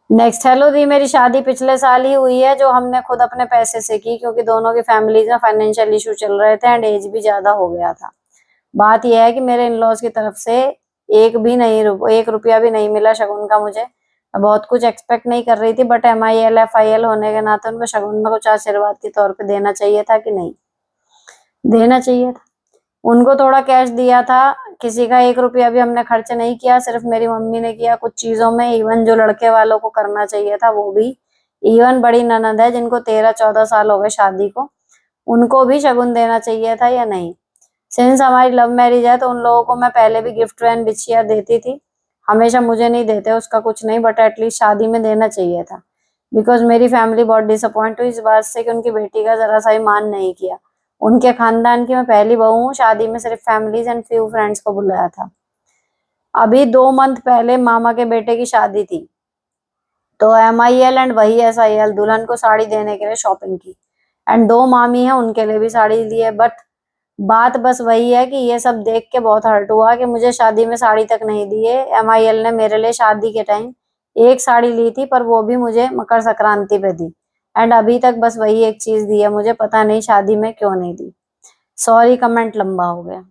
नेक्स्ट, हेलो दी, मेरी शादी पिछले साल ही हुई है, जो हमने खुद अपने पैसे से की, क्योंकि दोनों की फैमिलीज में फाइनेंशियल इशू चल रहे थे एंड एज भी ज्यादा हो गया था। बात यह है कि मेरे इन लॉज की तरफ से एक रुपया भी नहीं मिला शगुन का मुझे। मैं बहुत कुछ एक्सपेक्ट नहीं कर रही थी, बट MIL FIL होने के नाते उनको शगुन में कुछ आशीर्वाद के तौर पे देना चाहिए था कि नहीं? देना चाहिए था। उनको थोड़ा कैश दिया था, किसी का 1 रुपया भी हमने खर्च नहीं किया, सिर्फ मेरी मम्मी ने किया कुछ चीजों में। इवन जो लड़के वालों को करना चाहिए था वो भी। इवन बड़ी ननद है जिनको 13-14 साल हो गए शादी को, उनको भी शगुन देना चाहिए था या नहीं? सिंस हमारी लव मैरिज है तो उन लोगों को मैं पहले भी गिफ्ट एंड बिछिया देती थी। हमेशा मुझे नहीं देते उसका कुछ नहीं, बट एटलीस्ट शादी में देना चाहिए था। बिकॉज मेरी फैमिली बहुत डिसअपॉइंट हुई इस बात से कि उनकी बेटी का जरा सा भी मान नहीं किया। उनके खानदान की मैं पहली बहू हूँ, शादी में सिर्फ फैमिलीज एंड फ्यू फ्रेंड्स को बुलाया था। अभी 2 मंथ पहले मामा के बेटे की शादी थी, तो MIL एंड वही SIL दुल्हन को साड़ी देने के लिए शॉपिंग की। एंड 2 मामी हैं उनके लिए भी साड़ी ली है। बट बात बस वही है कि ये सब देख के बहुत हर्ट हुआ कि मुझे शादी में साड़ी तक नहीं दी है। MIL ने मेरे लिए शादी के टाइम एक साड़ी ली थी, पर वो भी मुझे मकर संक्रांति पे दी। एंड अभी तक बस वही एक चीज दी है मुझे, पता नहीं शादी में क्यों नहीं दी। सॉरी, कमेंट लंबा हो गया।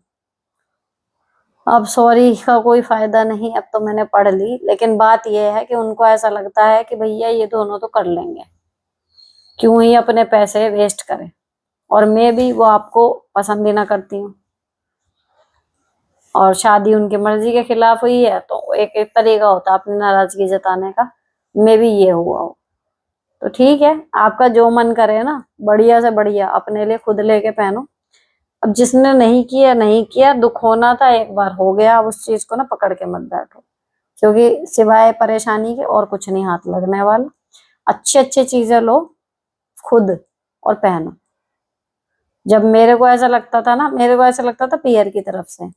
अब सॉरी का कोई फायदा नहीं, अब तो मैंने पढ़ ली। लेकिन बात यह है कि उनको ऐसा लगता है कि भैया ये दोनों तो कर लेंगे, क्यों ही अपने पैसे वेस्ट करें। और मैं भी वो आपको पसंद ही ना करती हूँ, और शादी उनकी मर्जी के खिलाफ हुई है, तो एक एक तरीका होता है अपनी नाराजगी जताने का। मैं भी ये हुआ हो तो ठीक है, आपका जो मन करे ना, बढ़िया से बढ़िया अपने लिए खुद लेके पहनो। अब जिसने नहीं किया नहीं किया, दुख होना था एक बार हो गया, अब उस चीज को ना पकड़ के मत बैठो, क्योंकि सिवाय परेशानी के और कुछ नहीं हाथ लगने वाला। अच्छी अच्छी चीजें लो खुद और पहनो। जब मेरे को ऐसा लगता था ना, मेरे को ऐसा लगता था पीयर की तरफ से,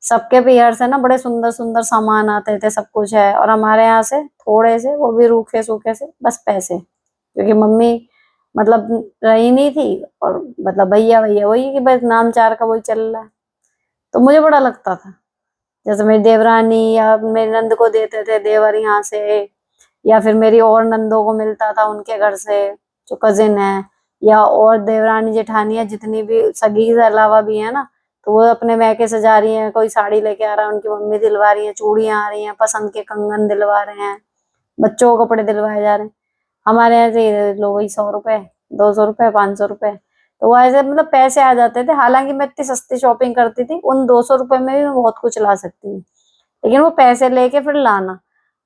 सबके पीयर से ना बड़े सुंदर सुंदर सामान आते थे, सब कुछ है, और हमारे यहाँ से थोड़े से, वो भी रूखे सूखे से, बस पैसे। क्योंकि मम्मी मतलब रही नहीं थी, और मतलब भैया भैया वही कि बस नाम चार का वही चल रहा है। तो मुझे बड़ा लगता था, जैसे मेरी देवरानी या मेरी नंद को देते थे देवर यहाँ से, या फिर मेरी और नंदों को मिलता था उनके घर से जो कजिन है, या और देवरानी जेठानियां जितनी भी सगी के अलावा भी है ना, तो वो अपने मैके से जा रही हैं, कोई साड़ी लेके आ रहा है, उनकी मम्मी दिलवा रही है, चूड़ियां आ रही हैं, पसंद के कंगन दिलवा रहे हैं, बच्चों को कपड़े दिलवाए जा रहे हैं। हमारे यहाँ से लो वही 100 रुपए, 200 रुपए, 500 रुपए, तो वो ऐसे मतलब पैसे आ जाते थे। हालांकि मैं इतनी सस्ती शॉपिंग करती थी, उन 200 रुपए में भी मैं बहुत कुछ ला सकती हूँ, लेकिन वो पैसे लेके फिर लाना,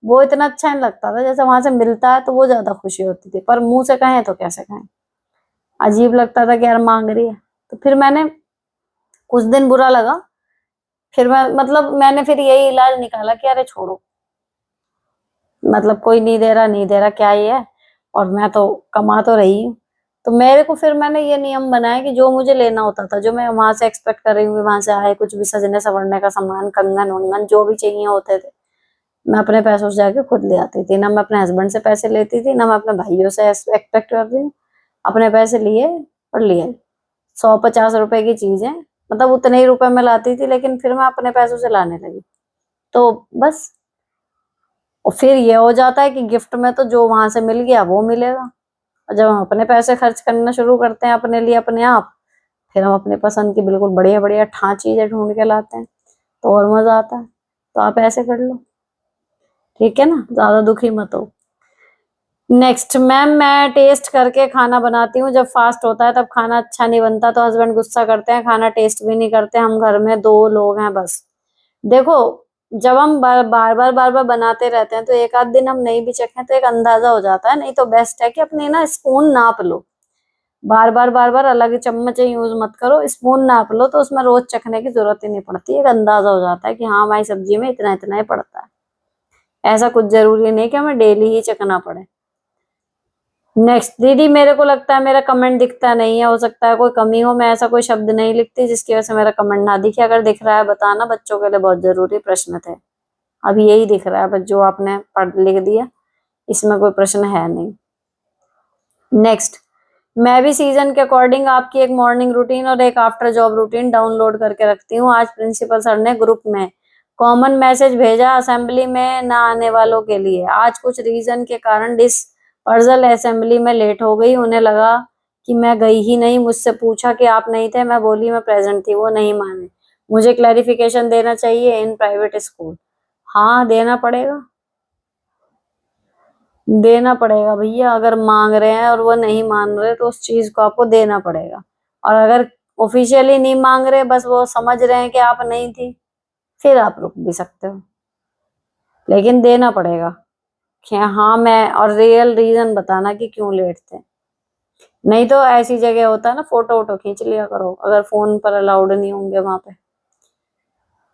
वो इतना अच्छा नहीं लगता था। जैसे वहां से मिलता है तो वो ज्यादा खुशी होती थी, पर मुंह से कहें तो कैसे कहें, अजीब लगता था कि यार मांग रही है। तो फिर मैंने कुछ दिन बुरा लगा, फिर मैंने फिर यही इलाज निकाला कि अरे छोड़ो, मतलब कोई नहीं दे रहा, नहीं दे रहा, क्या ही है, और मैं तो कमा तो रही हूँ। तो मेरे को फिर मैंने ये नियम बनाया कि जो मुझे लेना होता था, जो मैं वहां से एक्सपेक्ट कर रही हूँ वहां से आए, कुछ भी सजने संवरने का सामान, कंगन वंगन जो भी चाहिए होते थे, मैं अपने पैसों से जाके खुद ले आती थी। ना मैं अपने हस्बैंड से पैसे लेती थी, ना मैं अपने भाइयों से एक्सपेक्ट कर रही हूँ। अपने पैसे लिए और लिए। 100-50 रुपए की चीज है, मतलब उतने ही रुपए में लाती थी, लेकिन फिर मैं अपने पैसों से लाने लगी, तो बस। और फिर ये हो जाता है कि गिफ्ट में तो जो वहां से मिल गया वो मिलेगा, और जब हम अपने पैसे खर्च करना शुरू करते हैं अपने लिए अपने आप, फिर हम अपने पसंद की बिल्कुल बढ़िया बढ़िया ठां चीजें ढूंढ के लाते हैं, तो और मजा आता है। तो आप ऐसे कर लो, ठीक है ना, ज्यादा दुखी मत हो। नेक्स्ट मैम, मैं टेस्ट करके खाना बनाती हूँ, जब फास्ट होता है तब खाना अच्छा नहीं बनता तो हस्बैंड गुस्सा करते हैं, खाना टेस्ट भी नहीं करते। हम घर में 2 लोग हैं बस। देखो, जब हम बार बार बनाते रहते हैं तो एक आध दिन हम नहीं भी चखें तो एक अंदाजा हो जाता है। नहीं तो बेस्ट है कि अपनी ना स्पून नाप लो, बार बार अलग चम्मच यूज मत करो, स्पून नाप लो, तो उसमें रोज चखने की जरूरत ही नहीं पड़ती, एक अंदाजा हो जाता है कि हाँ हमारी सब्जी में इतना इतना ही पड़ता है। ऐसा कुछ जरूरी नहीं कि हमें डेली ही चखना पड़े। नेक्स्ट दीदी, मेरे को लगता है मेरा कमेंट दिखता नहीं है, हो सकता है कोई कमी हो, मैं ऐसा कोई शब्द नहीं लिखती जिसकी वजह से मेरा कमेंट ना दिखे। अगर दिख रहा है बताना, बच्चों के लिए बहुत जरूरी प्रश्न थे। अभी यही दिख रहा है बस जो आपने पढ़ लिख दिया, इसमें कोई प्रश्न है नहीं। नेक्स्ट, मैं भी सीजन के अकॉर्डिंग आपकी एक मॉर्निंग रूटीन और एक आफ्टर जॉब रूटीन डाउनलोड करके रखती हूँ। आज प्रिंसिपल सर ने ग्रुप में कॉमन मैसेज भेजा असेंबली में ना आने वालों के लिए। आज कुछ रीजन के कारण डिस्पर्सल असेंबली में लेट हो गई, उन्हें लगा कि मैं गई ही नहीं, मुझसे पूछा कि आप नहीं थे, मैं बोली मैं प्रेजेंट थी, वो नहीं माने। मुझे क्लैरिफिकेशन देना चाहिए इन प्राइवेट स्कूल। हाँ देना पड़ेगा, देना पड़ेगा भैया, अगर मांग रहे हैं और वो नहीं मान रहे तो उस चीज को आपको देना पड़ेगा। और अगर ऑफिशियली नहीं मांग रहे, बस वो समझ रहे हैं कि आप नहीं थी, फिर आप रुक भी सकते हो, लेकिन देना पड़ेगा कि हाँ मैं, और रियल रीजन बताना कि क्यों लेट थे। नहीं तो ऐसी जगह होता है ना, फोटो वोटो खींच लिया करो अगर फोन पर अलाउड नहीं होंगे वहां पे।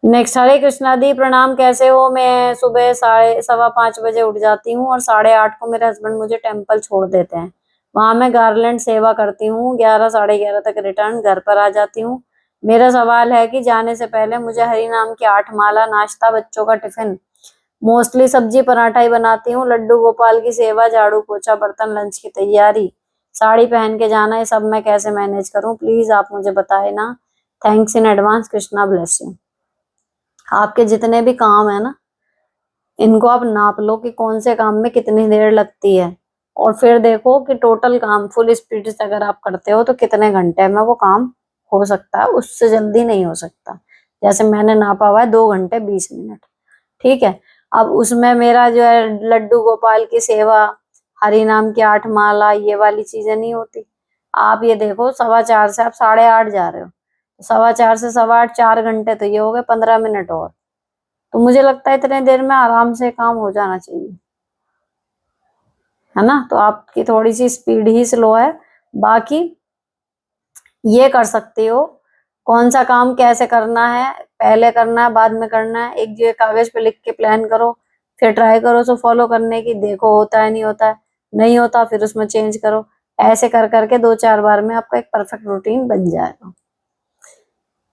नेक्स्ट, हरे कृष्णा दी, प्रणाम, कैसे हो? मैं सुबह 5:15 बजे उठ जाती हूँ और 8:30 को मेरे हस्बैंड मुझे टेम्पल छोड़ देते हैं। वहां मैं गार्लैंड सेवा करती हूँ, 11 साढ़े 11 तक रिटर्न घर पर आ जाती हूँ। मेरा सवाल है कि जाने से पहले मुझे हरि नाम की 8 माला, नाश्ता, बच्चों का टिफिन, मोस्टली सब्जी पराठा ही बनाती हूँ, लड्डू गोपाल की सेवा, झाड़ू पोछा, बर्तन, लंच की तैयारी, साड़ी पहन के जाना, ये सब मैं कैसे मैनेज करूँ? प्लीज आप मुझे बताए ना। Thanks in advance, Krishna bless you. आपके जितने भी काम है ना, इनको आप नाप लो कि कौन से काम में कितनी देर लगती है, और फिर देखो कि टोटल काम फुल स्पीड से अगर आप करते हो तो कितने घंटे में वो काम हो सकता है, उससे जल्दी नहीं हो सकता। जैसे मैंने नापा हुआ है 2 घंटे 20 मिनट, ठीक है। अब उसमें मेरा जो है लड्डू गोपाल की सेवा, हरि नाम की 8 माला, ये वाली चीजें नहीं होती। आप ये देखो 4:15 से आप 8:30 जा रहे हो, 4:15 से 8:15, 4 घंटे, तो ये हो गए 15 मिनट और। तो मुझे लगता है इतने देर में आराम से काम हो जाना चाहिए, है ना। तो आपकी थोड़ी सी स्पीड ही स्लो है। बाकी ये कर सकते हो, कौन सा काम कैसे करना है, पहले करना है बाद में करना है, एक जो कागज पे लिख के प्लान करो, फिर ट्राई करो सो फॉलो करने की, देखो होता है नहीं होता है, नहीं होता फिर उसमें चेंज करो। ऐसे कर करके 2-4 बार में आपका एक परफेक्ट रूटीन बन जाएगा।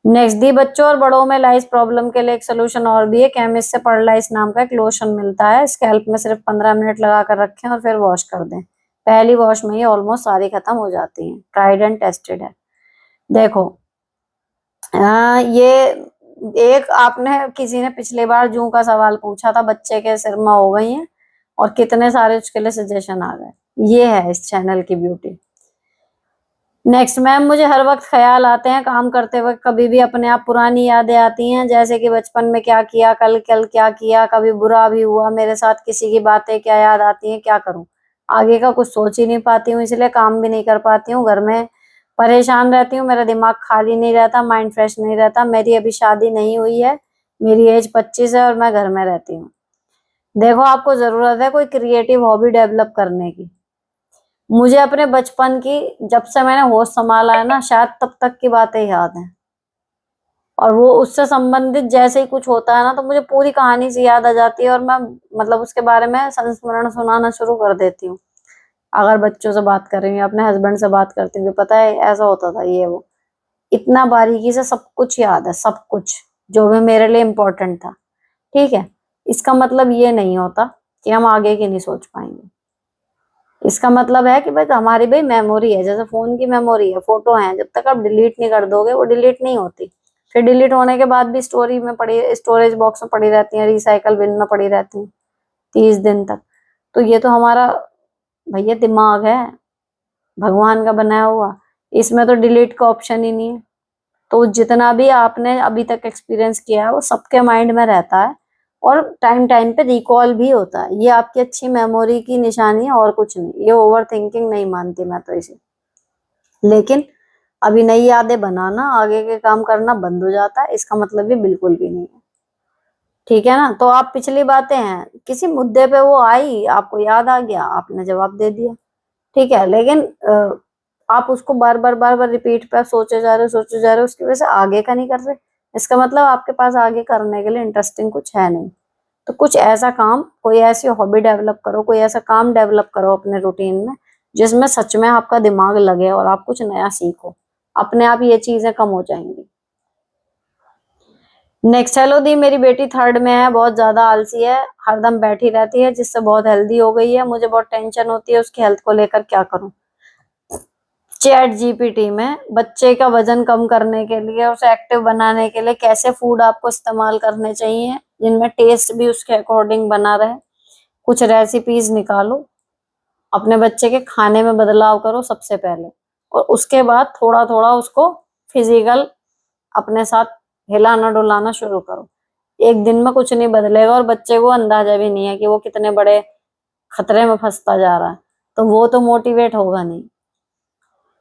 नेक्स्ट, दी, बच्चों और बड़ों में लाइस प्रॉब्लम के लिए एक सोल्यूशन और भी है। केमिस्ट से परलाइस नाम का एक लोशन मिलता है, स्कैल्प में सिर्फ 15 मिनट लगा कर रखें और फिर वॉश कर दें। पहली वॉश में ही ऑलमोस्ट सारी खत्म हो जाती हैं, ट्राइड एंड टेस्टेड है। देखो, ये एक आपने किसी ने पिछली बार जू का सवाल पूछा था, बच्चे के सिर में हो गई है, और कितने सारे उसके लिए सजेशन आ गए। ये है इस चैनल की ब्यूटी। नेक्स्ट, मैम, मुझे हर वक्त ख्याल आते हैं काम करते वक्त, कभी भी अपने आप पुरानी यादें आती हैं, जैसे कि बचपन में क्या किया, कल कल क्या किया, कभी बुरा भी हुआ मेरे साथ, किसी की बातें क्या याद आती हैं, क्या करूं? आगे का कुछ सोच ही नहीं पाती हूँ, इसलिए काम भी नहीं कर पाती हूँ, घर में परेशान रहती हूँ, मेरा दिमाग खाली नहीं रहता, माइंड फ्रेश नहीं रहता। मेरी अभी शादी नहीं हुई है, मेरी एज 25 है और मैं घर में रहती हूँ। देखो, आपको जरूरत है कोई क्रिएटिव हॉबी डेवलप करने की। मुझे अपने बचपन की, जब से मैंने होश संभाला है ना, शायद तब तक की बातें याद हैं, और वो उससे संबंधित जैसे ही कुछ होता है ना, तो मुझे पूरी कहानी से याद आ जाती है, और मैं मतलब उसके बारे में संस्मरण सुनाना शुरू कर देती हूँ। अगर बच्चों से बात कर रही हूँ, अपने हस्बैंड से बात करती हूँ, पता है ऐसा होता था, ये वो, इतना बारीकी से सब कुछ याद है, सब कुछ जो भी मेरे लिए इम्पोर्टेंट था। ठीक है, इसका मतलब ये नहीं होता कि हम आगे की नहीं सोच पाएंगे। इसका मतलब है कि भाई हमारी भाई मेमोरी है, जैसे फोन की मेमोरी है, फोटो है, जब तक आप डिलीट नहीं कर दोगे वो डिलीट नहीं होती। फिर डिलीट होने के बाद भी स्टोरी में पड़ी, स्टोरेज बॉक्स में पड़ी रहती है, रिसाइकल बिन में पड़ी रहती है 30 दिन तक। तो ये तो हमारा भैया दिमाग है, भगवान का बनाया हुआ, इसमें तो डिलीट का ऑप्शन ही नहीं है। तो जितना भी आपने अभी तक एक्सपीरियंस किया है वो सबके माइंड में रहता है, और टाइम टाइम पे रिकॉल भी होता है। ये आपकी अच्छी मेमोरी की निशानी है और कुछ नहीं, ये ओवर थिंकिंग नहीं मानती मैं तो इसे। लेकिन अभी नई यादें बनाना, आगे के काम करना बंद हो जाता है, इसका मतलब ये बिल्कुल भी नहीं है। ठीक है ना। तो आप पिछली बातें हैं, किसी मुद्दे पे वो आई, आपको याद आ गया, आपने जवाब दे दिया, ठीक है, लेकिन आप उसको बार बार रिपीट पे सोचे जा रहे हो, सोचे जा रहे हो, उसकी वजह से आगे का नहीं कर रहे। इसका मतलब आपके पास आगे करने के लिए इंटरेस्टिंग कुछ है नहीं। तो कुछ ऐसा काम, कोई ऐसी हॉबी डेवलप करो, कोई ऐसा काम डेवलप करो अपने रूटीन में, जिसमें सच में आपका दिमाग लगे और आप कुछ नया सीखो। अपने आप ये चीजें कम हो जाएंगी। नेक्स्ट, हेलो दी, मेरी बेटी 3rd में है, बहुत ज्यादा आलसी है, हरदम बैठी रहती है, जिससे बहुत हेल्दी हो गई है। मुझे बहुत टेंशन होती है उसकी हेल्थ को लेकर, क्या करूं? चैट जीपीटी में बच्चे का वजन कम करने के लिए, उसे एक्टिव बनाने के लिए कैसे फूड आपको इस्तेमाल करने चाहिए जिनमें टेस्ट भी उसके अकॉर्डिंग बना रहे, कुछ रेसिपीज निकालो, अपने बच्चे के खाने में बदलाव करो सबसे पहले, और उसके बाद थोड़ा थोड़ा उसको फिजिकल अपने साथ हिलाना डुलाना शुरू करो। एक दिन में कुछ नहीं बदलेगा, और बच्चे को अंदाजा भी नहीं है कि वो कितने बड़े खतरे में फंसता जा रहा है, तो वो तो मोटिवेट होगा नहीं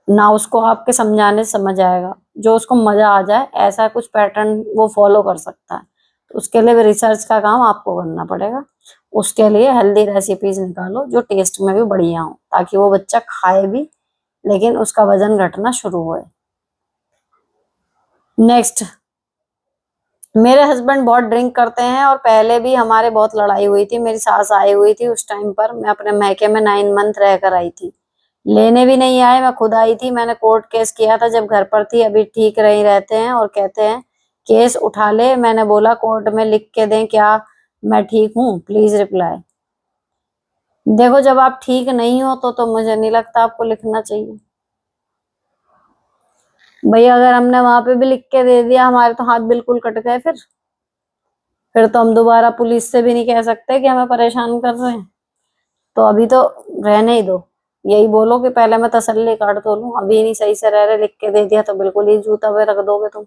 ना, उसको आपके समझाने से समझ आएगा। जो उसको मजा आ जाए ऐसा कुछ पैटर्न वो फॉलो कर सकता है। तो उसके लिए भी रिसर्च का काम आपको करना पड़ेगा। उसके लिए हेल्दी रेसिपीज निकालो जो टेस्ट में भी बढ़िया हो, ताकि वो बच्चा खाए भी लेकिन उसका वजन घटना शुरू होए। नेक्स्ट, मेरे हस्बैंड बहुत ड्रिंक करते हैं और पहले भी हमारे बहुत लड़ाई हुई थी। मेरी सास आई हुई थी उस टाइम पर, मैं अपने मैके में 9 मंथ रह कर आई थी। लेने भी नहीं आए, मैं खुद आई थी। मैंने कोर्ट केस किया था जब घर पर थी। अभी ठीक नहीं रहते हैं और कहते हैं केस उठा ले। मैंने बोला कोर्ट में लिख के दें क्या मैं ठीक हूँ, प्लीज रिप्लाई। देखो जब आप ठीक नहीं हो तो मुझे नहीं लगता आपको लिखना चाहिए। भैया अगर हमने वहां पे भी लिख के दे दिया, हमारे तो हाथ बिल्कुल कट गए। फिर तो हम दोबारा पुलिस से भी नहीं कह सकते कि हमें परेशान कर रहे हैं। तो अभी तो रहने ही दो। यही बोलो कि पहले मैं तसल्ली काट तो लूं, अभी नहीं सही से रह रहे, लिख के दे दिया तो बिल्कुल ही जूता पे रख दोगे तुम।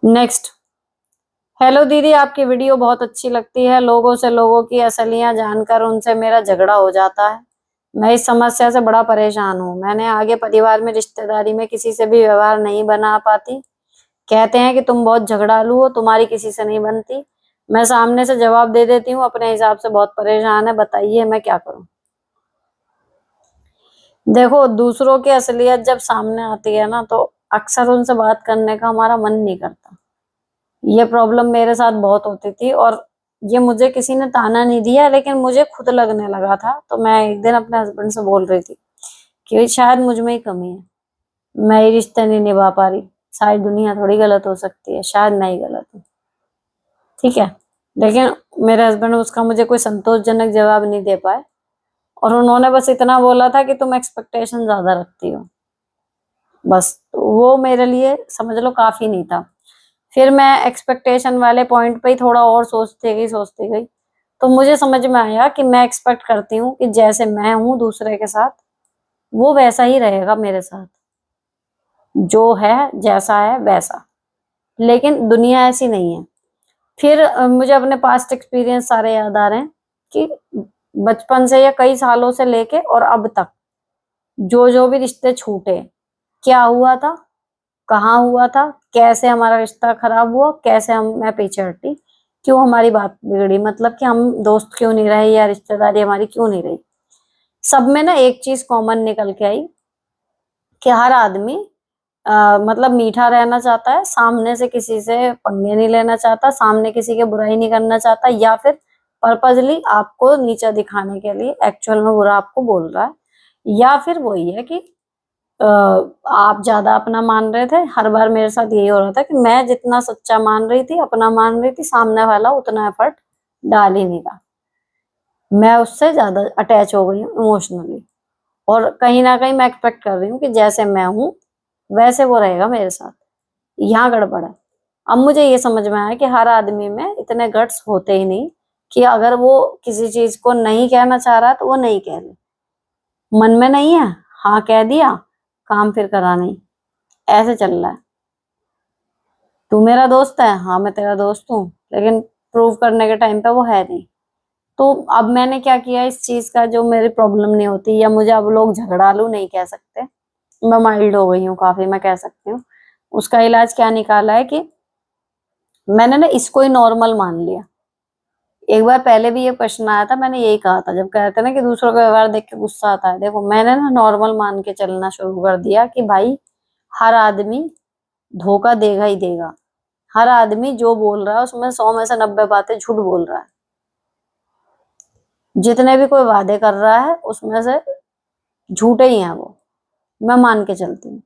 नेक्स्ट, हेलो दीदी, आपकी वीडियो बहुत अच्छी लगती है। लोगों से लोगों की असलियां जानकर उनसे मेरा झगड़ा हो जाता है। मैं इस समस्या से बड़ा परेशान हूँ। मैंने आगे परिवार में रिश्तेदारी में किसी से भी व्यवहार नहीं बना पाती। कहते हैं कि तुम बहुत झगड़ालू हो, तुम्हारी किसी से नहीं बनती। मैं सामने से जवाब दे देती हूँ, अपने हिसाब से बहुत परेशान है, बताइए मैं क्या करूँ। देखो दूसरों की असलियत जब सामने आती है ना तो अक्सर उनसे बात करने का हमारा मन नहीं करता। ये प्रॉब्लम मेरे साथ बहुत होती थी और ये मुझे किसी ने ताना नहीं दिया लेकिन मुझे खुद लगने लगा था। तो मैं एक दिन अपने हस्बैंड से बोल रही थी कि शायद मुझ में ही कमी है, मैं ये रिश्ते नहीं निभा पा रही। सारी दुनिया थोड़ी गलत हो सकती है, शायद मैं ही गलत हूँ। ठीक है, लेकिन मेरे हस्बैंड उसका मुझे कोई संतोषजनक जवाब नहीं दे पाए और उन्होंने बस इतना बोला था कि तुम एक्सपेक्टेशन ज्यादा रखती हो। बस तो वो मेरे लिए समझ लो काफी नहीं था। फिर मैं एक्सपेक्टेशन वाले पॉइंट पे ही थोड़ा और सोचती गई तो मुझे समझ में आया कि मैं एक्सपेक्ट करती हूँ कि जैसे मैं हूँ दूसरे के साथ, वो वैसा ही रहेगा मेरे साथ, जो है जैसा है वैसा। लेकिन दुनिया ऐसी नहीं है। फिर मुझे अपने पास्ट एक्सपीरियंस सारे याद आ रहे हैं कि बचपन से या कई सालों से लेके और अब तक जो जो भी रिश्ते छूटे, क्या हुआ था, कहाँ हुआ था, कैसे हमारा रिश्ता खराब हुआ, कैसे हम मैं पीछे हटी, क्यों हमारी बात बिगड़ी, मतलब कि हम दोस्त क्यों नहीं रहे या रिश्तेदारी हमारी क्यों नहीं रही। सब में ना एक चीज कॉमन निकल के आई कि हर आदमी मतलब मीठा रहना चाहता है, सामने से किसी से पंगे नहीं लेना चाहता, सामने किसी के बुराई नहीं करना चाहता, या फिर पर्पजली आपको नीचा दिखाने के लिए एक्चुअल में बुरा आपको बोल रहा है। या फिर वही है कि आप ज्यादा अपना मान रहे थे। हर बार मेरे साथ यही हो रहा था कि मैं जितना सच्चा मान रही थी, अपना मान रही थी, सामने वाला उतना एफर्ट डाल ही नहीं रहा। मैं उससे ज्यादा अटैच हो गई हूँ इमोशनली और कहीं ना कहीं मैं एक्सपेक्ट कर रही हूँ कि जैसे मैं हूँ वैसे वो रहेगा मेरे साथ। यहाँ गड़बड़ है। अब मुझे ये समझ में आया कि हर आदमी में इतने गट्स होते ही नहीं कि अगर वो किसी चीज को नहीं कहना चाह रहा है तो वो नहीं कह ले। मन में नहीं है, हाँ कह दिया, काम फिर करा नहीं, ऐसे चल रहा है। तू मेरा दोस्त है, हाँ मैं तेरा दोस्त हूँ, लेकिन प्रूव करने के टाइम पे वो है नहीं। तो अब मैंने क्या किया इस चीज का, जो मेरी प्रॉब्लम नहीं होती या मुझे अब लोग झगड़ालू नहीं कह सकते, मैं माइल्ड हो गई हूँ काफी, मैं कह सकती हूँ। उसका इलाज क्या निकाला है कि मैंने ना इसको ही नॉर्मल मान लिया। एक बार पहले भी ये क्वेश्चन आया था, मैंने यही कहा था जब कहते हैं ना कि दूसरों का व्यवहार देख के गुस्सा आता है। देखो मैंने ना नॉर्मल मान के चलना शुरू कर दिया कि भाई हर आदमी धोखा देगा ही देगा। हर आदमी जो बोल रहा है उसमें 100 में से 90 बातें झूठ बोल रहा है। जितने भी कोई वादे कर रहा है उसमें से झूठे ही हैं वो, मैं मान के चलती हूँ।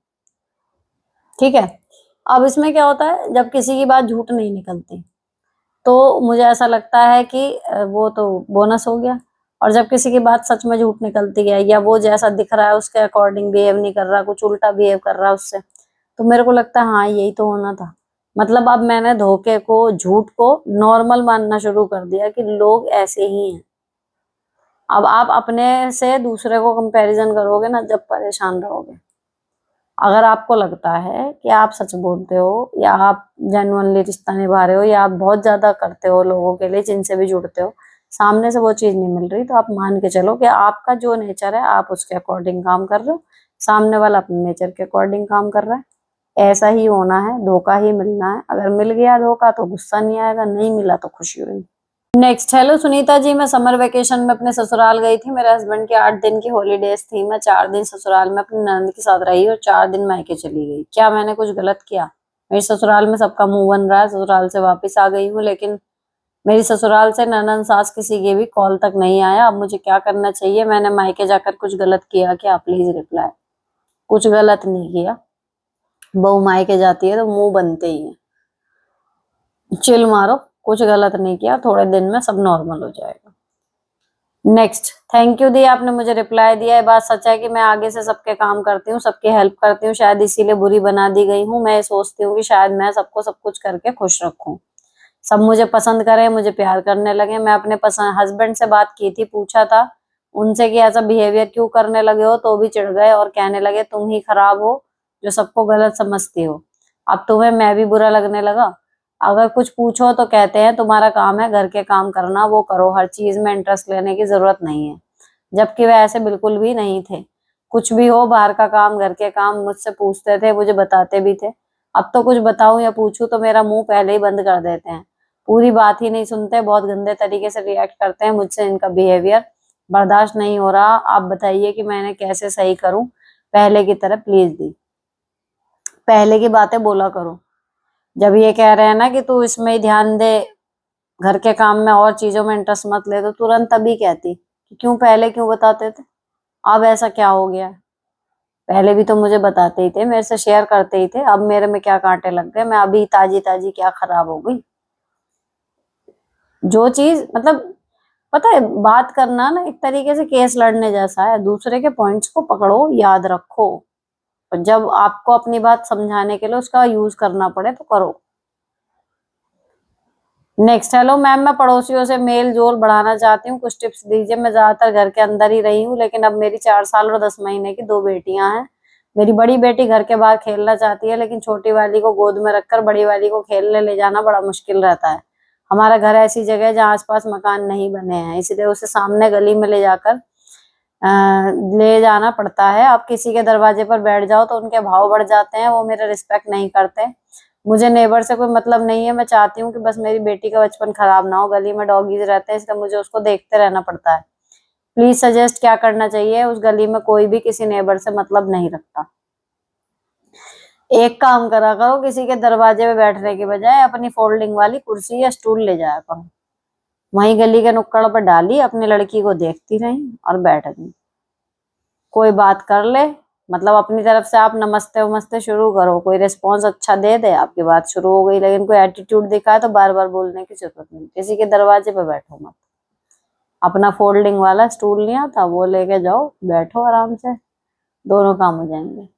ठीक है, अब इसमें क्या होता है जब किसी की बात झूठ नहीं निकलती तो मुझे ऐसा लगता है कि वो तो बोनस हो गया। और जब किसी की बात सच में झूठ निकलती है या वो जैसा दिख रहा है उसके अकॉर्डिंग बिहेव नहीं कर रहा, कुछ उल्टा बिहेव कर रहा है उससे, तो मेरे को लगता है हाँ यही तो होना था। मतलब अब मैंने धोखे को, झूठ को नॉर्मल मानना शुरू कर दिया कि लोग ऐसे ही हैं। अब आप अपने से दूसरे को कंपैरिजन करोगे ना जब परेशान रहोगे। अगर आपको लगता है कि आप सच बोलते हो या आप जेन्युइनली रिश्ता निभा रहे हो या आप बहुत ज्यादा करते हो लोगों के लिए जिनसे भी जुड़ते हो, सामने से वो चीज नहीं मिल रही, तो आप मान के चलो कि आपका जो नेचर है आप उसके अकॉर्डिंग काम कर रहे हो, सामने वाला अपने नेचर के अकॉर्डिंग काम कर रहा है। ऐसा ही होना है, धोखा ही मिलना है। अगर मिल गया धोखा तो गुस्सा नहीं आएगा, नहीं मिला तो खुशी होगी। नेक्स्ट, हेलो सुनीता जी, मैं समर वेकेशन में अपने ससुराल गई थी। मेरे हस्बैंड की 8 दिन की हॉलीडेज थी। मैं 4 दिन ससुराल में अपनी ननद के साथ रही और 4 दिन मायके चली गई। क्या मैंने कुछ गलत किया? मेरे ससुराल में सबका मुंह बन रहा है, ससुराल से वापस आ गई हूँ, लेकिन मेरी ससुराल से ननद सास किसी के भी कॉल तक नहीं आया। अब मुझे क्या करना चाहिए? मैंने मायके जाकर कुछ गलत किया क्या? Please reply. कुछ गलत नहीं किया। बहू मायके जाती है तो मुंह बनते ही है। चिल मारो, कुछ गलत नहीं किया, थोड़े दिन में सब नॉर्मल हो जाएगा। नेक्स्ट, थैंक यू दी, आपने मुझे रिप्लाई दिया है। बात सच है कि मैं आगे से सबके काम करती हूँ, सबकी हेल्प करती हूँ, शायद इसीलिए बुरी बना दी गई हूँ। मैं सोचती हूँ कि शायद मैं सबको सब कुछ करके खुश रखूं, सब मुझे पसंद करें, मुझे प्यार करने लगे। मैं अपने पसंद हस्बैंड से बात की थी, पूछा था उनसे कि ऐसा बिहेवियर क्यों करने लगे हो, तो भी चिढ़ गए और कहने लगे तुम ही खराब हो जो सबको गलत समझती हो। अब तुम्हें मैं भी बुरा लगने लगा। अगर कुछ पूछो तो कहते हैं तुम्हारा काम है घर के काम करना, वो करो, हर चीज में इंटरेस्ट लेने की जरूरत नहीं है। जबकि वे ऐसे बिल्कुल भी नहीं थे। कुछ भी हो, बाहर का काम घर के काम मुझसे पूछते थे, मुझे बताते भी थे। अब तो कुछ बताऊं या पूछूं तो मेरा मुंह पहले ही बंद कर देते हैं, पूरी बात ही नहीं सुनते, बहुत गंदे तरीके से रिएक्ट करते हैं। मुझसे इनका बिहेवियर बर्दाश्त नहीं हो रहा। आप बताइए कि मैंने कैसे सही करूं, पहले की तरह प्लीज दी। पहले की बातें बोला करो। जब ये कह रहे हैं ना कि तू इसमें ही ध्यान दे, घर के काम में और चीजों में इंटरेस्ट मत ले, तो तुरंत तभी कहती कि क्यों, पहले क्यों बताते थे, अब ऐसा क्या हो गया? पहले भी तो मुझे बताते ही थे, मेरे से शेयर करते ही थे, अब मेरे में क्या कांटे लग गए? मैं अभी ताजी ताजी क्या खराब हो गई? जो चीज मतलब, पता है बात करना ना एक तरीके से केस लड़ने जैसा है। दूसरे के पॉइंट्स को पकड़ो, याद रखो, और जब आपको अपनी बात समझाने के लिए उसका यूज करना पड़े तो करो। नेक्स्ट, हेलो मैम, मैं पड़ोसियों से मेल जोल बढ़ाना चाहती हूँ, कुछ टिप्स दीजिए। मैं ज्यादातर घर के अंदर ही रही हूँ, लेकिन अब मेरी 4 साल और 10 महीने की 2 बेटियां हैं। मेरी बड़ी बेटी घर के बाहर खेलना चाहती है, लेकिन छोटी वाली को गोद में रखकर बड़ी वाली को खेलने ले जाना बड़ा मुश्किल रहता है। हमारा घर ऐसी जगह है जहाँ आसपास मकान नहीं बने हैं, इसलिए उसे सामने गली में ले जाकर ले जाना पड़ता है। अब किसी के दरवाजे पर बैठ जाओ तो उनके भाव बढ़ जाते हैं, वो मेरा रिस्पेक्ट नहीं करते। मुझे नेबर से कोई मतलब नहीं है, मैं चाहती हूँ कि बस मेरी बेटी का बचपन खराब ना हो। गली में डॉगीज रहते हैं, इसलिए मुझे उसको देखते रहना पड़ता है। प्लीज सजेस्ट क्या करना चाहिए? उस गली में कोई भी किसी नेबर से मतलब नहीं रखता। एक काम करा करो, किसी के दरवाजे पे बैठने के बजाय अपनी फोल्डिंग वाली कुर्सी या स्टूल ले जाया करो, वहीं गली के नुक्कड़ पर डाली, अपनी लड़की को देखती रही और बैठ गई। कोई बात कर ले, मतलब अपनी तरफ से आप नमस्ते वमस्ते शुरू करो, कोई रिस्पॉन्स अच्छा दे दे, आपकी बात शुरू हो गई। लेकिन कोई एटीट्यूड दिखाए तो बार बार बोलने की जरूरत नहीं। किसी के दरवाजे पे बैठो मत। अपना फोल्डिंग वाला स्टूल नहीं आता, वो लेके जाओ, बैठो आराम से, दोनों काम हो जाएंगे।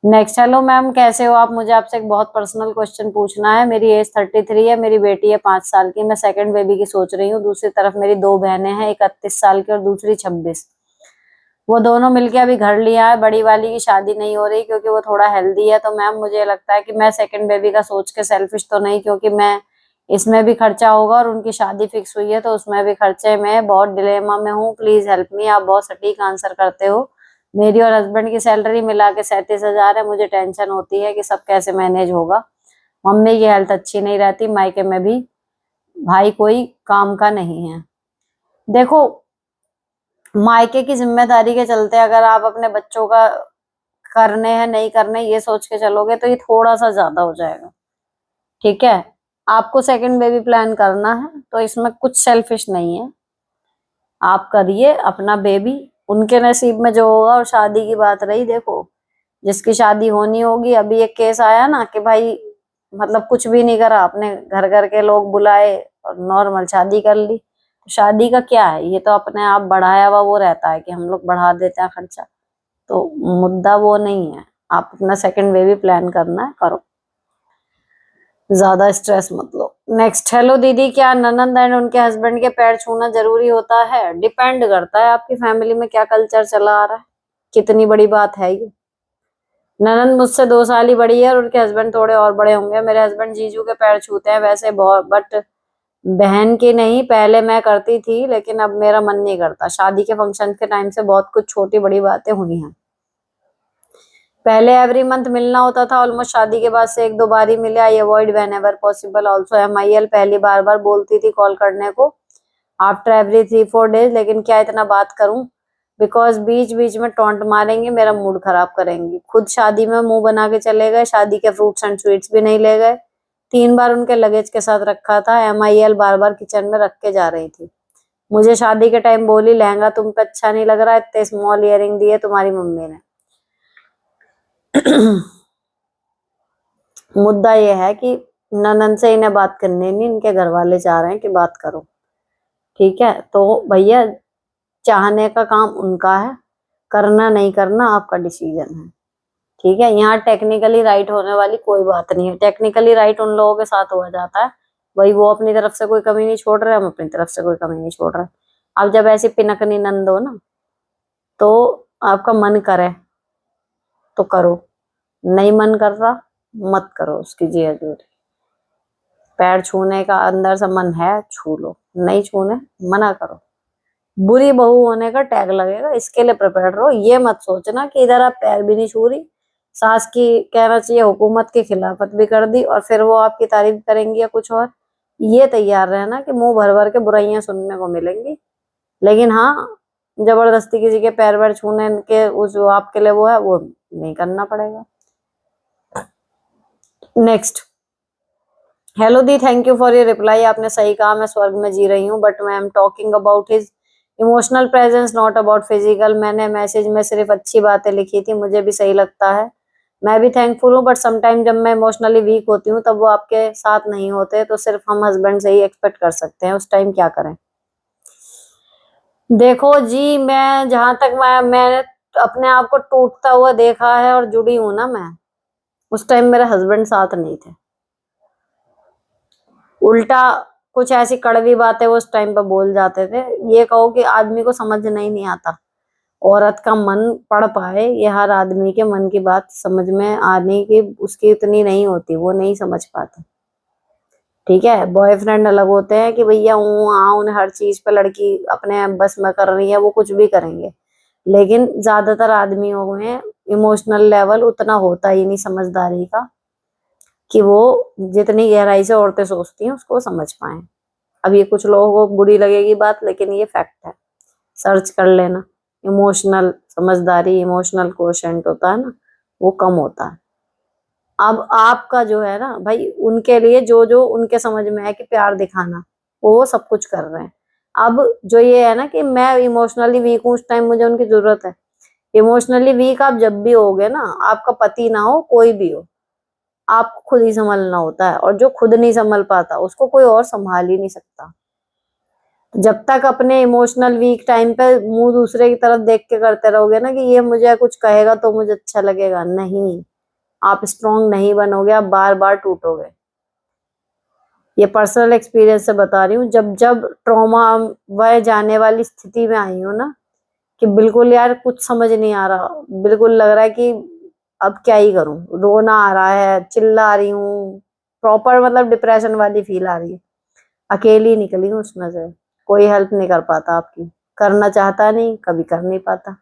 नेक्स्ट, हेलो मैम, कैसे हो आप? मुझे आपसे एक बहुत पर्सनल क्वेश्चन पूछना है। मेरी एज 33 है, मेरी बेटी है 5 साल की, मैं सेकंड बेबी की सोच रही हूँ। दूसरी तरफ मेरी 2 बहनें हैं, एक 31 साल की और दूसरी 26। वो दोनों मिलके अभी घर लिया है। बड़ी वाली की शादी नहीं हो रही क्योंकि वो थोड़ा हेल्दी है। तो मैम मुझे लगता है कि मैं सेकंड बेबी का सोच के सेल्फिश तो नहीं, क्योंकि मैं इसमें भी खर्चा होगा और उनकी शादी फिक्स हुई है तो उसमें भी खर्चे में बहुत डिलेमा में हूँ। प्लीज हेल्प मी, आप बहुत सटीक आंसर करते हो। मेरी और हस्बैंड की सैलरी मिला के 37,000 है। मुझे टेंशन होती है कि सब कैसे मैनेज होगा। मम्मी की हेल्थ अच्छी नहीं रहती, मायके में भी भाई कोई काम का नहीं है। देखो, मायके की जिम्मेदारी के चलते अगर आप अपने बच्चों का करने हैं नहीं करने ये सोच के चलोगे तो ये थोड़ा सा ज्यादा हो जाएगा। ठीक है, आपको सेकंड बेबी प्लान करना है तो इसमें कुछ सेल्फिश नहीं है। आप करिए अपना बेबी, उनके नसीब में जो होगा। और शादी की बात रही, देखो जिसकी शादी होनी होगी, अभी एक केस आया ना कि भाई मतलब कुछ भी नहीं करा, अपने घर घर के लोग बुलाए और नॉर्मल शादी कर ली। तो शादी का क्या है, ये तो अपने आप बढ़ाया हुआ वो रहता है कि हम लोग बढ़ा देते हैं खर्चा। तो मुद्दा वो नहीं है। आप अपना सेकंड बेबी प्लान करना है, करो, ज्यादा स्ट्रेस मत लो। नेक्स्ट, हेलो दीदी, क्या ननंद एंड उनके हस्बैंड के पैर छूना जरूरी होता है? डिपेंड करता है आपकी फैमिली में क्या कल्चर चला आ रहा है, कितनी बड़ी बात है ये। ननंद मुझसे 2 साल ही बड़ी है और उनके हस्बैंड थोड़े और बड़े होंगे। मेरे हस्बैंड जीजू के पैर छूते हैं वैसे बहुत, बट बहन की नहीं। पहले मैं करती थी लेकिन अब मेरा मन नहीं करता। शादी के फंक्शन के टाइम से बहुत कुछ छोटी बड़ी बातें हुई हैं। पहले एवरी मंथ मिलना होता था, ऑलमोस्ट शादी के बाद से एक दो बार ही मिले। I avoid when ever possible also MIL। पहली बार बार बोलती थी कॉल करने को आफ्टर एवरी 3-4 डेज, लेकिन क्या इतना बात करूं, बिकॉज बीच बीच में टोंट मारेंगे, मेरा मूड खराब करेंगी। खुद शादी में मुंह बना के चले गए, शादी के फ्रूट्स एंड स्वीट्स भी नहीं ले गए। 3 बार उनके लगेज के साथ रखा था। MIL बार बार किचन में रख के जा रही थी। मुझे शादी के टाइम बोली लहंगा तुम पे अच्छा नहीं लग रहा, इतने स्मॉल इयरिंग दिए तुम्हारी मम्मी ने। मुद्दा ये है कि ननद से इन्हें बात करनी नहीं, इनके घर वाले चाह रहे हैं कि बात करो। ठीक है, तो भैया चाहने का काम उनका है, करना नहीं करना आपका डिसीजन है। ठीक है, यहाँ टेक्निकली राइट होने वाली कोई बात नहीं है। टेक्निकली राइट उन लोगों के साथ हो जाता है, वही वो अपनी तरफ से कोई कमी नहीं छोड़ रहे, हम अपनी तरफ से कोई कमी नहीं छोड़ रहे। अब जब ऐसी पिनकनी नंद हो ना, तो आपका मन करे तो करो, नहीं मन कर रहा मत करो, उसकी जी हजूरी। पैर छूने का अंदर से मन है छू लो, नहीं छूने मना करो। बुरी बहू होने का टैग लगेगा, इसके लिए प्रिपेयर रहो। ये मत सोचना कि इधर आप पैर भी नहीं छू रही, सास की कहना चाहिए हुकूमत की खिलाफत भी कर दी और फिर वो आपकी तारीफ करेंगी या कुछ और। ये तैयार रहना कि मुंह भर भर के बुराइयां सुनने को मिलेंगी, लेकिन हाँ जबरदस्ती किसी के पैर वैर छूने के उस जो आपके लिए वो है वो नहीं करना पड़ेगा। Next, hello the, thank you for your reply. आपने सही कहा, मैं स्वर्ग में जी रही हूँ, बट मैं am talking about his emotional presence not about physical. मैंने मैसेज में सिर्फ अच्छी बातें लिखी थी, मुझे भी सही लगता है, मैं भी थैंकफुल हूँ, बट समटाइम जब मैं इमोशनली वीक होती हूँ तब वो आपके साथ नहीं होते, तो सिर्फ हम हस्बैंड से ही एक्सपेक्ट कर सकते हैं, उस टाइम क्या करें। देखो जी, मैं जहां तक मैंने अपने आप को टूटता हुआ देखा है और जुड़ी हूं ना मैं, उस टाइम मेरे हस्बैंड साथ नहीं थे। उल्टा कुछ ऐसी कड़वी बातें वो उस टाइम पे बोल जाते थे। ये कहो कि आदमी को समझ नहीं आता, औरत का मन पढ़ पाए, ये हर आदमी के मन की बात समझ में आने की उसकी इतनी नहीं होती, वो नहीं समझ पाते। ठीक है, बॉयफ्रेंड अलग होते हैं कि भैया उन्हें हर चीज पे लड़की अपने बस में कर रही है, वो कुछ भी करेंगे, लेकिन ज्यादातर आदमियों में इमोशनल लेवल उतना होता ही नहीं समझदारी का कि वो जितनी गहराई से औरतें सोचती हैं उसको समझ पाए। अब ये कुछ लोगों को बुरी लगेगी बात, लेकिन ये फैक्ट है, सर्च कर लेना। इमोशनल समझदारी, इमोशनल कोशेंट होता है ना, वो कम होता है। अब आपका जो है ना भाई, उनके लिए जो जो उनके समझ में है कि प्यार दिखाना, वो सब कुछ कर रहे हैं। अब जो ये है ना कि मैं इमोशनली वीक हूँ, उस टाइम मुझे उनकी जरूरत है। इमोशनली वीक आप जब भी होगे ना, आपका पति ना हो कोई भी हो, आपको खुद ही संभलना होता है, और जो खुद नहीं संभल पाता उसको कोई और संभाल ही नहीं सकता। जब तक अपने इमोशनल वीक टाइम पे मुंह दूसरे की तरफ देख के करते रहोगे ना कि ये मुझे कुछ कहेगा तो मुझे अच्छा लगेगा, नहीं, आप स्ट्रांग नहीं बनोगे, आप बार बार टूटोगे। ये पर्सनल एक्सपीरियंस से बता रही हूँ। जब जब ट्रॉमा वह जाने वाली स्थिति में आई हूँ ना, कि बिल्कुल यार कुछ समझ नहीं आ रहा, बिल्कुल लग रहा है कि अब क्या ही करूं, रोना आ रहा है, चिल्ला रही हूँ, प्रॉपर मतलब डिप्रेशन वाली फील आ रही है, अकेली निकली हूँ उसमें से, कोई हेल्प नहीं कर पाता आपकी, करना चाहता नहीं, कभी कर नहीं पाता।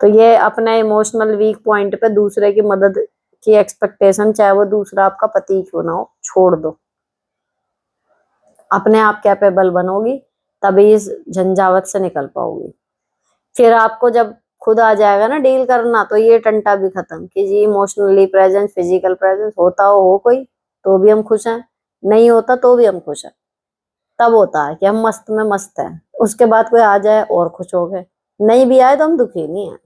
तो ये अपना इमोशनल वीक पॉइंट पे दूसरे की मदद की एक्सपेक्टेशन, चाहे वो दूसरा आपका पति क्यों ना हो, छोड़ दो। अपने आप कैपेबल बनोगी तभी इस झंझावत से निकल पाओगी। फिर आपको जब खुद आ जाएगा ना डील करना, तो ये टंटा भी खत्म कि जी इमोशनली प्रेजेंस, फिजिकल प्रेजेंस होता हो कोई तो भी हम खुश हैं, नहीं होता तो भी हम खुश हैं। तब होता है कि हम मस्त में मस्त हैं, उसके बाद कोई आ जाए और खुश हो गए, नहीं भी आए तो हम दुखी नहीं है।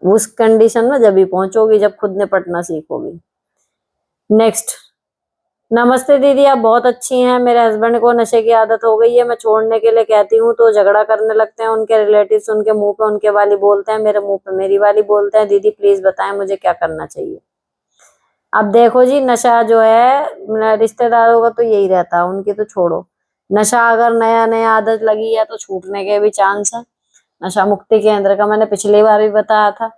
उस कंडीशन में जब भी पहुंचोगी जब खुद निपटना सीखोगी। नेक्स्ट, नमस्ते दीदी, आप बहुत अच्छी हैं। मेरे हस्बैंड को नशे की आदत हो गई है, मैं छोड़ने के लिए कहती हूँ तो झगड़ा करने लगते हैं। उनके रिलेटिव्स उनके मुंह पे उनके वाली बोलते हैं, मेरे मुंह पे मेरी वाली बोलते हैं। दीदी प्लीज बताएं मुझे क्या करना चाहिए। अब देखो जी, नशा जो है रिश्तेदारों का तो यही रहता है, उनकी तो छोड़ो। नशा अगर नया नया आदत लगी है तो छूटने के भी चांस है। नशा मुक्ति केंद्र का मैंने पिछली बार भी बताया था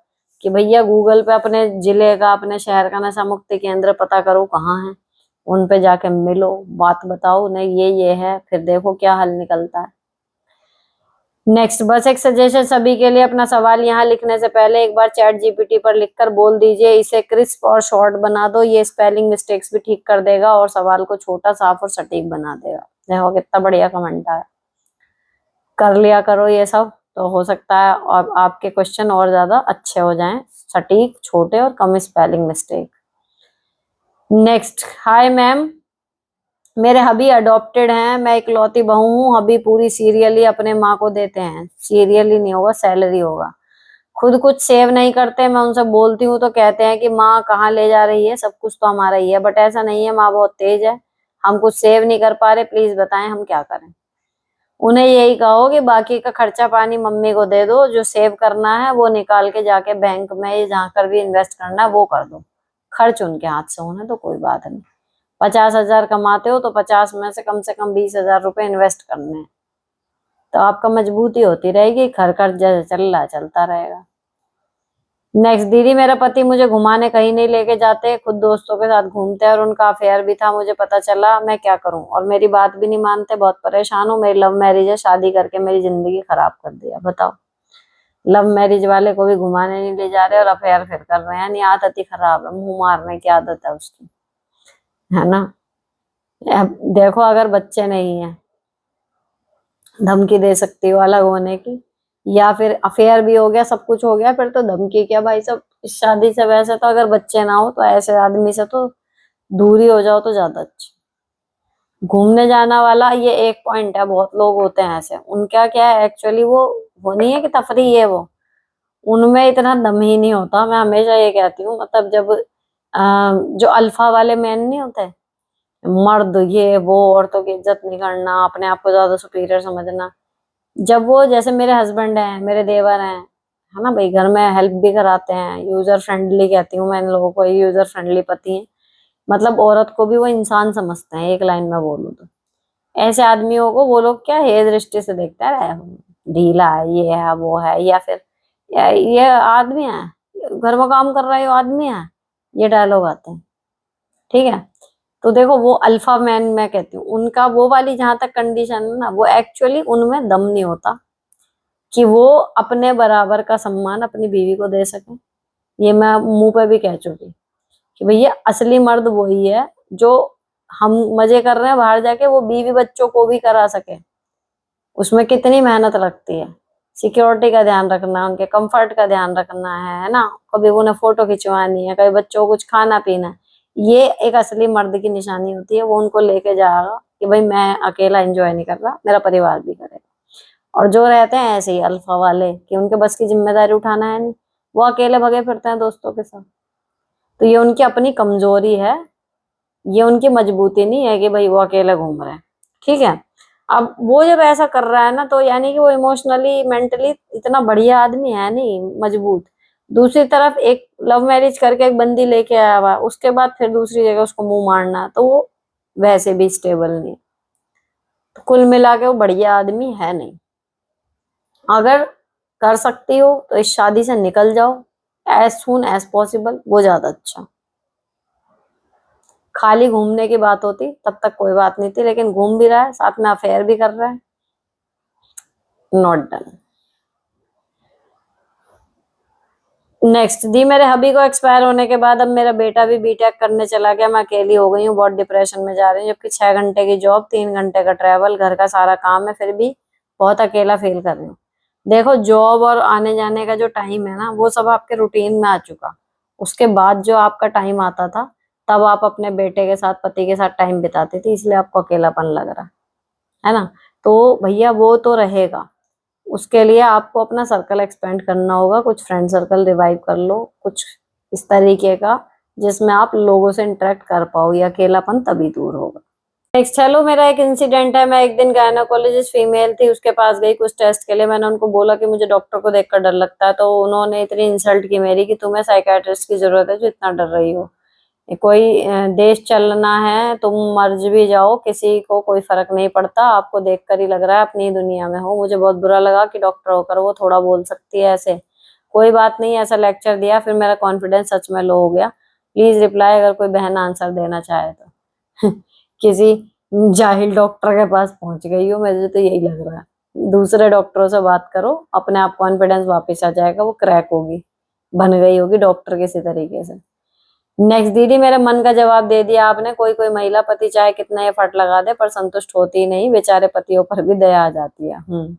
कि भैया गूगल पे अपने जिले का, अपने शहर का नशा मुक्ति केंद्र पता करो कहाँ है, उन पे जाके मिलो, बात बताओ नहीं ये है, फिर देखो क्या हल निकलता है। नेक्स्ट, बस एक सजेशन सभी के लिए, अपना सवाल यहाँ लिखने से पहले एक बार चैट जीपीटी पर लिखकर बोल दीजिए इसे क्रिस्प और शॉर्ट बना दो। ये स्पेलिंग मिस्टेक्स भी ठीक कर देगा और सवाल को छोटा, साफ और सटीक बना देगा। देखो कितना बढ़िया कमेंट है। कर लिया करो ये सब, तो हो सकता है और आपके क्वेश्चन और ज्यादा अच्छे हो जाएं, सटीक, छोटे और कम spelling mistake. Next, hi ma'am, मेरे हबी अडॉप्टेड हैं, मैं इकलौती बहू हूँ। हबी पूरी सीरियली अपने माँ को देते हैं। सीरियली नहीं होगा, सैलरी होगा। खुद कुछ सेव नहीं करते, मैं उनसे बोलती हूँ तो कहते हैं कि माँ कहाँ ले जा रही है, सब कुछ तो हमारा ही है। बट ऐसा नहीं है, माँ बहुत तेज है, हम कुछ सेव नहीं कर पा रहे, प्लीज बताएं हम क्या करें। उन्हें यही कहो कि बाकी का खर्चा पानी मम्मी को दे दो, जो सेव करना है वो निकाल के जाके बैंक में जहाँ कर भी इन्वेस्ट करना है वो कर दो। खर्च उनके हाथ से होने तो कोई बात नहीं। 50,000 कमाते हो तो 50 में से कम 20,000 रुपए इन्वेस्ट करने हैं, तो आपका मजबूती होती रहेगी। खर्च जैसे चल रहा है चलता रहेगा। नेक्स्ट, दीदी मेरा पति मुझे घुमाने कहीं नहीं लेके जाते, खुद दोस्तों के साथ घूमते हैं और उनका अफेयर भी था, मुझे पता चला, मैं क्या करूं। और मेरी बात भी नहीं मानते, बहुत परेशान हूँ। मेरी लव मैरिज है, शादी करके मेरी जिंदगी खराब कर दिया। बताओ, लव मैरिज वाले को भी घुमाने नहीं ले जा रहे और अफेयर फिर कर रहे हैं, यानी आदत ही खराब है, मुंह मारने की आदत है उसकी, है ना। अब देखो, अगर बच्चे नहीं है, धमकी दे सकती हो अलग होने की, या फिर अफेयर भी हो गया, सब कुछ हो गया, फिर तो धमकी क्या भाई सब। इस शादी से वैसे तो अगर बच्चे ना हो तो ऐसे आदमी से तो दूरी हो जाओ तो ज्यादा अच्छा। घूमने जाना वाला ये एक पॉइंट है, बहुत लोग होते हैं ऐसे, उनका क्या है एक्चुअली, वो नहीं है कि तफरी है वो, उनमें इतना दम ही नहीं होता। मैं हमेशा ये कहती हूँ, मतलब जब जो अल्फा वाले मैन नहीं होते, मर्द, ये वो औरतों की इज्जत नहीं करना, अपने आप को ज्यादा सुपीरियर समझना, जब वो, जैसे मेरे हस्बैंड हैं, मेरे देवर हैं, है ना भाई, घर में हेल्प भी कराते हैं, यूजर फ्रेंडली कहती हूँ मैं इन लोगों को, यूजर फ्रेंडली पति हैं, मतलब औरत को भी वो इंसान समझते हैं, एक लाइन में बोलूँ तो। ऐसे आदमियों को वो लोग क्या है दृष्टि से देखते हैं, ढीला है, ये है वो है, या फिर ये आदमी है, घर में काम कर रहा है, ये आदमी है, ये डायलॉग आते हैं। ठीक है, तो देखो वो अल्फा मैन मैं कहती हूँ, उनका वो वाली जहां तक कंडीशन है ना, वो एक्चुअली उनमें दम नहीं होता कि वो अपने बराबर का सम्मान अपनी बीवी को दे सके। ये मैं मुंह पे भी कह चुकी कि भैया असली मर्द वही है जो, हम मजे कर रहे हैं बाहर जाके, वो बीवी बच्चों को भी करा सके। उसमें कितनी मेहनत लगती है, सिक्योरिटी का ध्यान रखना, उनके कंफर्ट का ध्यान रखना है ना, कभी उन्हें फोटो खिंचवानी है, कभी बच्चों को कुछ खाना पीना है। ये एक असली मर्द की निशानी होती है, वो उनको लेके जाएगा कि भाई मैं अकेला एंजॉय नहीं कर रहा, मेरा परिवार भी करेगा। और जो रहते हैं ऐसे ही अल्फा वाले कि उनके बस की जिम्मेदारी उठाना है नहीं, वो अकेले भगे फिरते हैं दोस्तों के साथ, तो ये उनकी अपनी कमजोरी है, ये उनकी मजबूती नहीं है कि भाई वो अकेले घूम रहे हैं। ठीक है, अब वो जब ऐसा कर रहा है ना, तो यानी कि वो इमोशनली मेंटली इतना बढ़िया आदमी है नहीं, मजबूत। दूसरी तरफ एक लव मैरिज करके एक बंदी लेके आया हुआ है, उसके बाद फिर दूसरी जगह उसको मुंह मारना, तो वो वैसे भी स्टेबल नहीं है। तो कुल मिला के वो बढ़िया आदमी है नहीं। अगर कर सकती हो तो इस शादी से निकल जाओ एज सुन एज पॉसिबल, वो ज्यादा अच्छा। खाली घूमने की बात होती तब तक कोई बात नहीं थी, लेकिन घूम भी रहा है साथ में, अफेयर भी कर रहा है, नॉट डन। नेक्स्ट, दी मेरे हबी को एक्सपायर होने के बाद अब मेरा बेटा भी बीटेक करने चला गया, मैं अकेली हो गई हूँ, बहुत डिप्रेशन में जा रही हूँ, जबकि 6 घंटे की जॉब, 3 घंटे का ट्रैवल, घर का सारा काम है, फिर भी बहुत अकेला फील कर रही हूँ। देखो, जॉब और आने जाने का जो टाइम है ना, वो सब आपके रूटीन में आ चुका। उसके बाद जो आपका टाइम आता था, तब आप अपने बेटे के साथ, पति के साथ टाइम बिताते थे, इसलिए आपको अकेलापन लग रहा है ना। तो भैया वो तो रहेगा, उसके लिए आपको अपना सर्कल एक्सपेंड करना होगा, कुछ फ्रेंड सर्कल रिवाइव कर लो, कुछ इस तरीके का जिसमें आप लोगों से इंटरेक्ट कर पाओ, ये अकेलापन तभी दूर होगा। नेक्स्ट, चलो मेरा एक इंसिडेंट है, मैं एक दिन गायनोकोलॉजिस्ट फीमेल थी, उसके पास गई कुछ टेस्ट के लिए, मैंने उनको बोला कि मुझे डॉक्टर को देखकर डर लगता है, तो उन्होंने इतनी इंसल्ट की मेरी कि तुम्हें साइकेट्रिस्ट की जरूरत है जो इतना डर रही हो, ये कोई देश चलना है, तुम मर्ज भी जाओ, किसी को कोई फर्क नहीं पड़ता, आपको देखकर ही लग रहा है अपनी ही दुनिया में हो। मुझे बहुत बुरा लगा कि डॉक्टर होकर वो थोड़ा बोल सकती है ऐसे। कोई बात नहीं, ऐसा लेक्चर दिया, फिर मेरा कॉन्फिडेंस सच में लो हो गया। प्लीज रिप्लाई अगर कोई बहन आंसर देना चाहे तो। किसी जाहिल डॉक्टर के पास पहुंच गई हो, मुझे तो यही लग रहा है। दूसरे डॉक्टरों से बात करो, अपने आप कॉन्फिडेंस वापस आ जाएगा, वो क्रैक होगी, बन गई होगी डॉक्टर किसी तरीके से। नेक्स्ट दीदी, मेरे मन का जवाब दे दिया आपने। कोई कोई महिला पति चाहे कितना एफर्ट लगा दे पर संतुष्ट होती ही नहीं, बेचारे पतियों पर भी दया आ जाती है।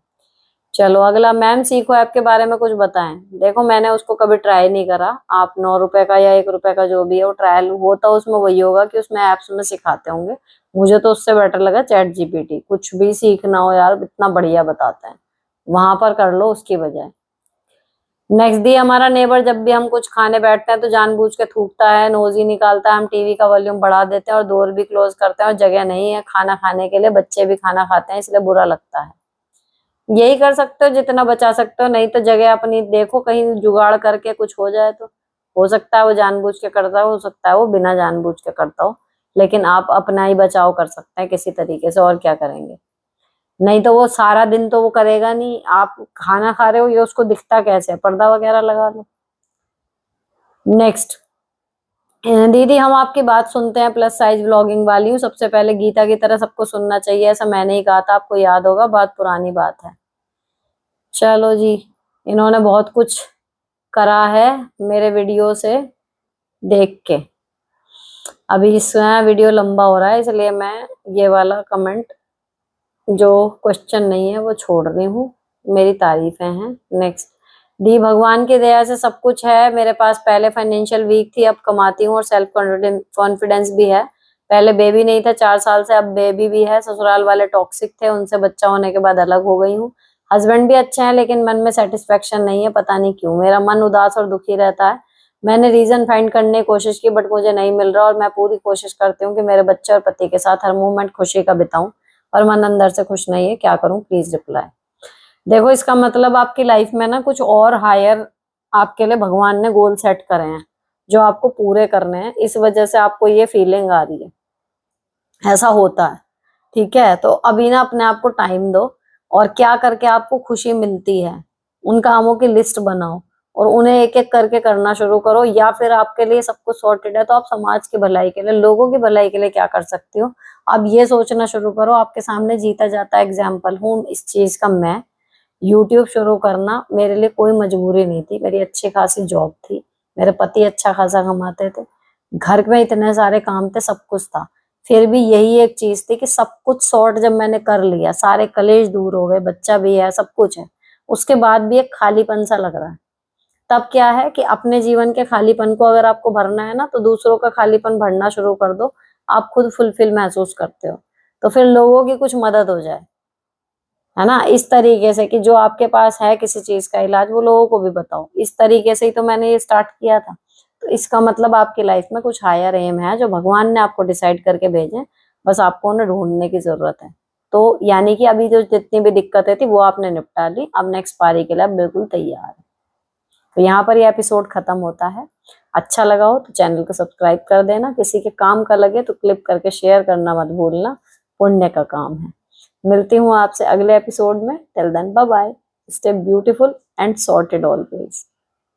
चलो अगला, मैम सीखो ऐप के बारे में कुछ बताएं। देखो मैंने उसको कभी ट्राई नहीं करा। आप 9 रुपए का या 1 रुपए का जो भी है वो ट्रायल होता, उसमें वही होगा कि उसमें एप्स में सिखाते होंगे। मुझे तो उससे बेटर लगा चैट जीपीटी। कुछ भी सीखना हो यार इतना बढ़िया बताते हैं, वहां पर कर लो उसकी बजाय। नेक्स्ट दी, हमारा नेबर जब भी हम कुछ खाने बैठते हैं तो जानबूझ के थूकता है, नोजी निकालता है। हम टीवी का वॉल्यूम बढ़ा देते हैं और डोर भी क्लोज करते हैं, और जगह नहीं है खाना खाने के लिए, बच्चे भी खाना खाते हैं इसलिए बुरा लगता है। यही कर सकते हो जितना बचा सकते हो, नहीं तो जगह अपनी देखो, कहीं जुगाड़ करके कुछ हो जाए तो। हो सकता है वो जानबूझ के करता हो सकता है वो बिना जानबूझ के करता हो, लेकिन आप अपना ही बचाव कर सकते हैं किसी तरीके से, और क्या करेंगे। नहीं तो वो सारा दिन तो वो करेगा नहीं। आप खाना खा रहे हो ये उसको दिखता कैसे है, पर्दा वगैरह लगा लो। नेक्स्ट दीदी, हम आपकी बात सुनते हैं, प्लस साइज व्लॉगिंग वाली हूँ। सबसे पहले गीता की तरह सबको सुनना चाहिए, ऐसा मैंने ही कहा था, आपको याद होगा, बात पुरानी बात है। चलो जी, इन्होंने बहुत कुछ करा है मेरे वीडियो से देख के। अभी इसमें वीडियो लंबा हो रहा है इसलिए मैं ये वाला कमेंट, जो क्वेश्चन नहीं है वो छोड़ रही हूँ, मेरी तारीफें हैं। नेक्स्ट दी, भगवान की दया से सब कुछ है मेरे पास। पहले फाइनेंशियल वीक थी, अब कमाती हूँ और सेल्फ कॉन्फिडेंस भी है। पहले बेबी नहीं था 4 साल से, अब बेबी भी है। ससुराल वाले टॉक्सिक थे, उनसे बच्चा होने के बाद अलग हो गई हूँ। हस्बैंड भी अच्छे हैं लेकिन मन में सेटिस्फेक्शन नहीं है, पता नहीं क्यों मेरा मन उदास और दुखी रहता है। मैंने रीजन फाइंड करने की कोशिश की बट मुझे नहीं मिल रहा, और मैं पूरी कोशिश करती हूँ कि मेरे बच्चे और पति के साथ हर मोमेंट खुशी का बिताऊं, पर मन अंदर से खुश नहीं है। क्या करूं, प्लीज रिप्लाई। देखो इसका मतलब आपकी लाइफ में ना कुछ और हायर आपके लिए भगवान ने गोल सेट करे हैं जो आपको पूरे करने हैं, इस वजह से आपको ये फीलिंग आ रही है। ऐसा होता है, ठीक है। तो अभी ना अपने आप को टाइम दो, और क्या करके आपको खुशी मिलती है उन कामों की लिस्ट बनाओ और उन्हें एक एक करके करना शुरू करो। या फिर आपके लिए सब कुछ सॉर्टेड है तो आप समाज की भलाई के लिए, लोगों की भलाई के लिए क्या कर सकती हो, आप ये सोचना शुरू करो। आपके सामने जीता जाता एग्जाम्पल हूँ इस चीज का मैं। यूट्यूब शुरू करना मेरे लिए कोई मजबूरी नहीं थी, मेरी अच्छी खासी जॉब थी, मेरे पति अच्छा खासा कमाते थे, घर में इतने सारे काम थे, सब कुछ था। फिर भी यही एक चीज थी कि सब कुछ सॉर्ट जब मैंने कर लिया, सारे कलेश दूर हो गए, बच्चा भी है, सब कुछ है, उसके बाद भी एक खालीपन सा लग रहा है। तब क्या है कि अपने जीवन के खालीपन को अगर आपको भरना है ना, तो दूसरों का खालीपन भरना शुरू कर दो। आप खुद फुलफिल महसूस करते हो तो फिर लोगों की कुछ मदद हो जाए, है ना। इस तरीके से कि जो आपके पास है किसी चीज का इलाज, वो लोगों को भी बताओ। इस तरीके से ही तो मैंने ये स्टार्ट किया था। तो इसका मतलब आपकी लाइफ में कुछ हायर एम है जो भगवान ने आपको डिसाइड करके भेजे, बस आपको उन्हें ढूंढने की जरूरत है। तो यानी कि अभी जो जितनी भी दिक्कतें थी वो आपने निपटा ली, अब नेक्स्ट पारी के लिए आप बिल्कुल तैयार है। तो यहाँ पर ये एपिसोड खत्म होता है। अच्छा लगा हो तो चैनल को सब्सक्राइब कर देना, किसी के काम का लगे तो क्लिप करके शेयर करना मत भूलना, पुण्य का काम है। मिलती हूँ आपसे अगले एपिसोड में। Till then bye bye, stay beautiful and sorted always.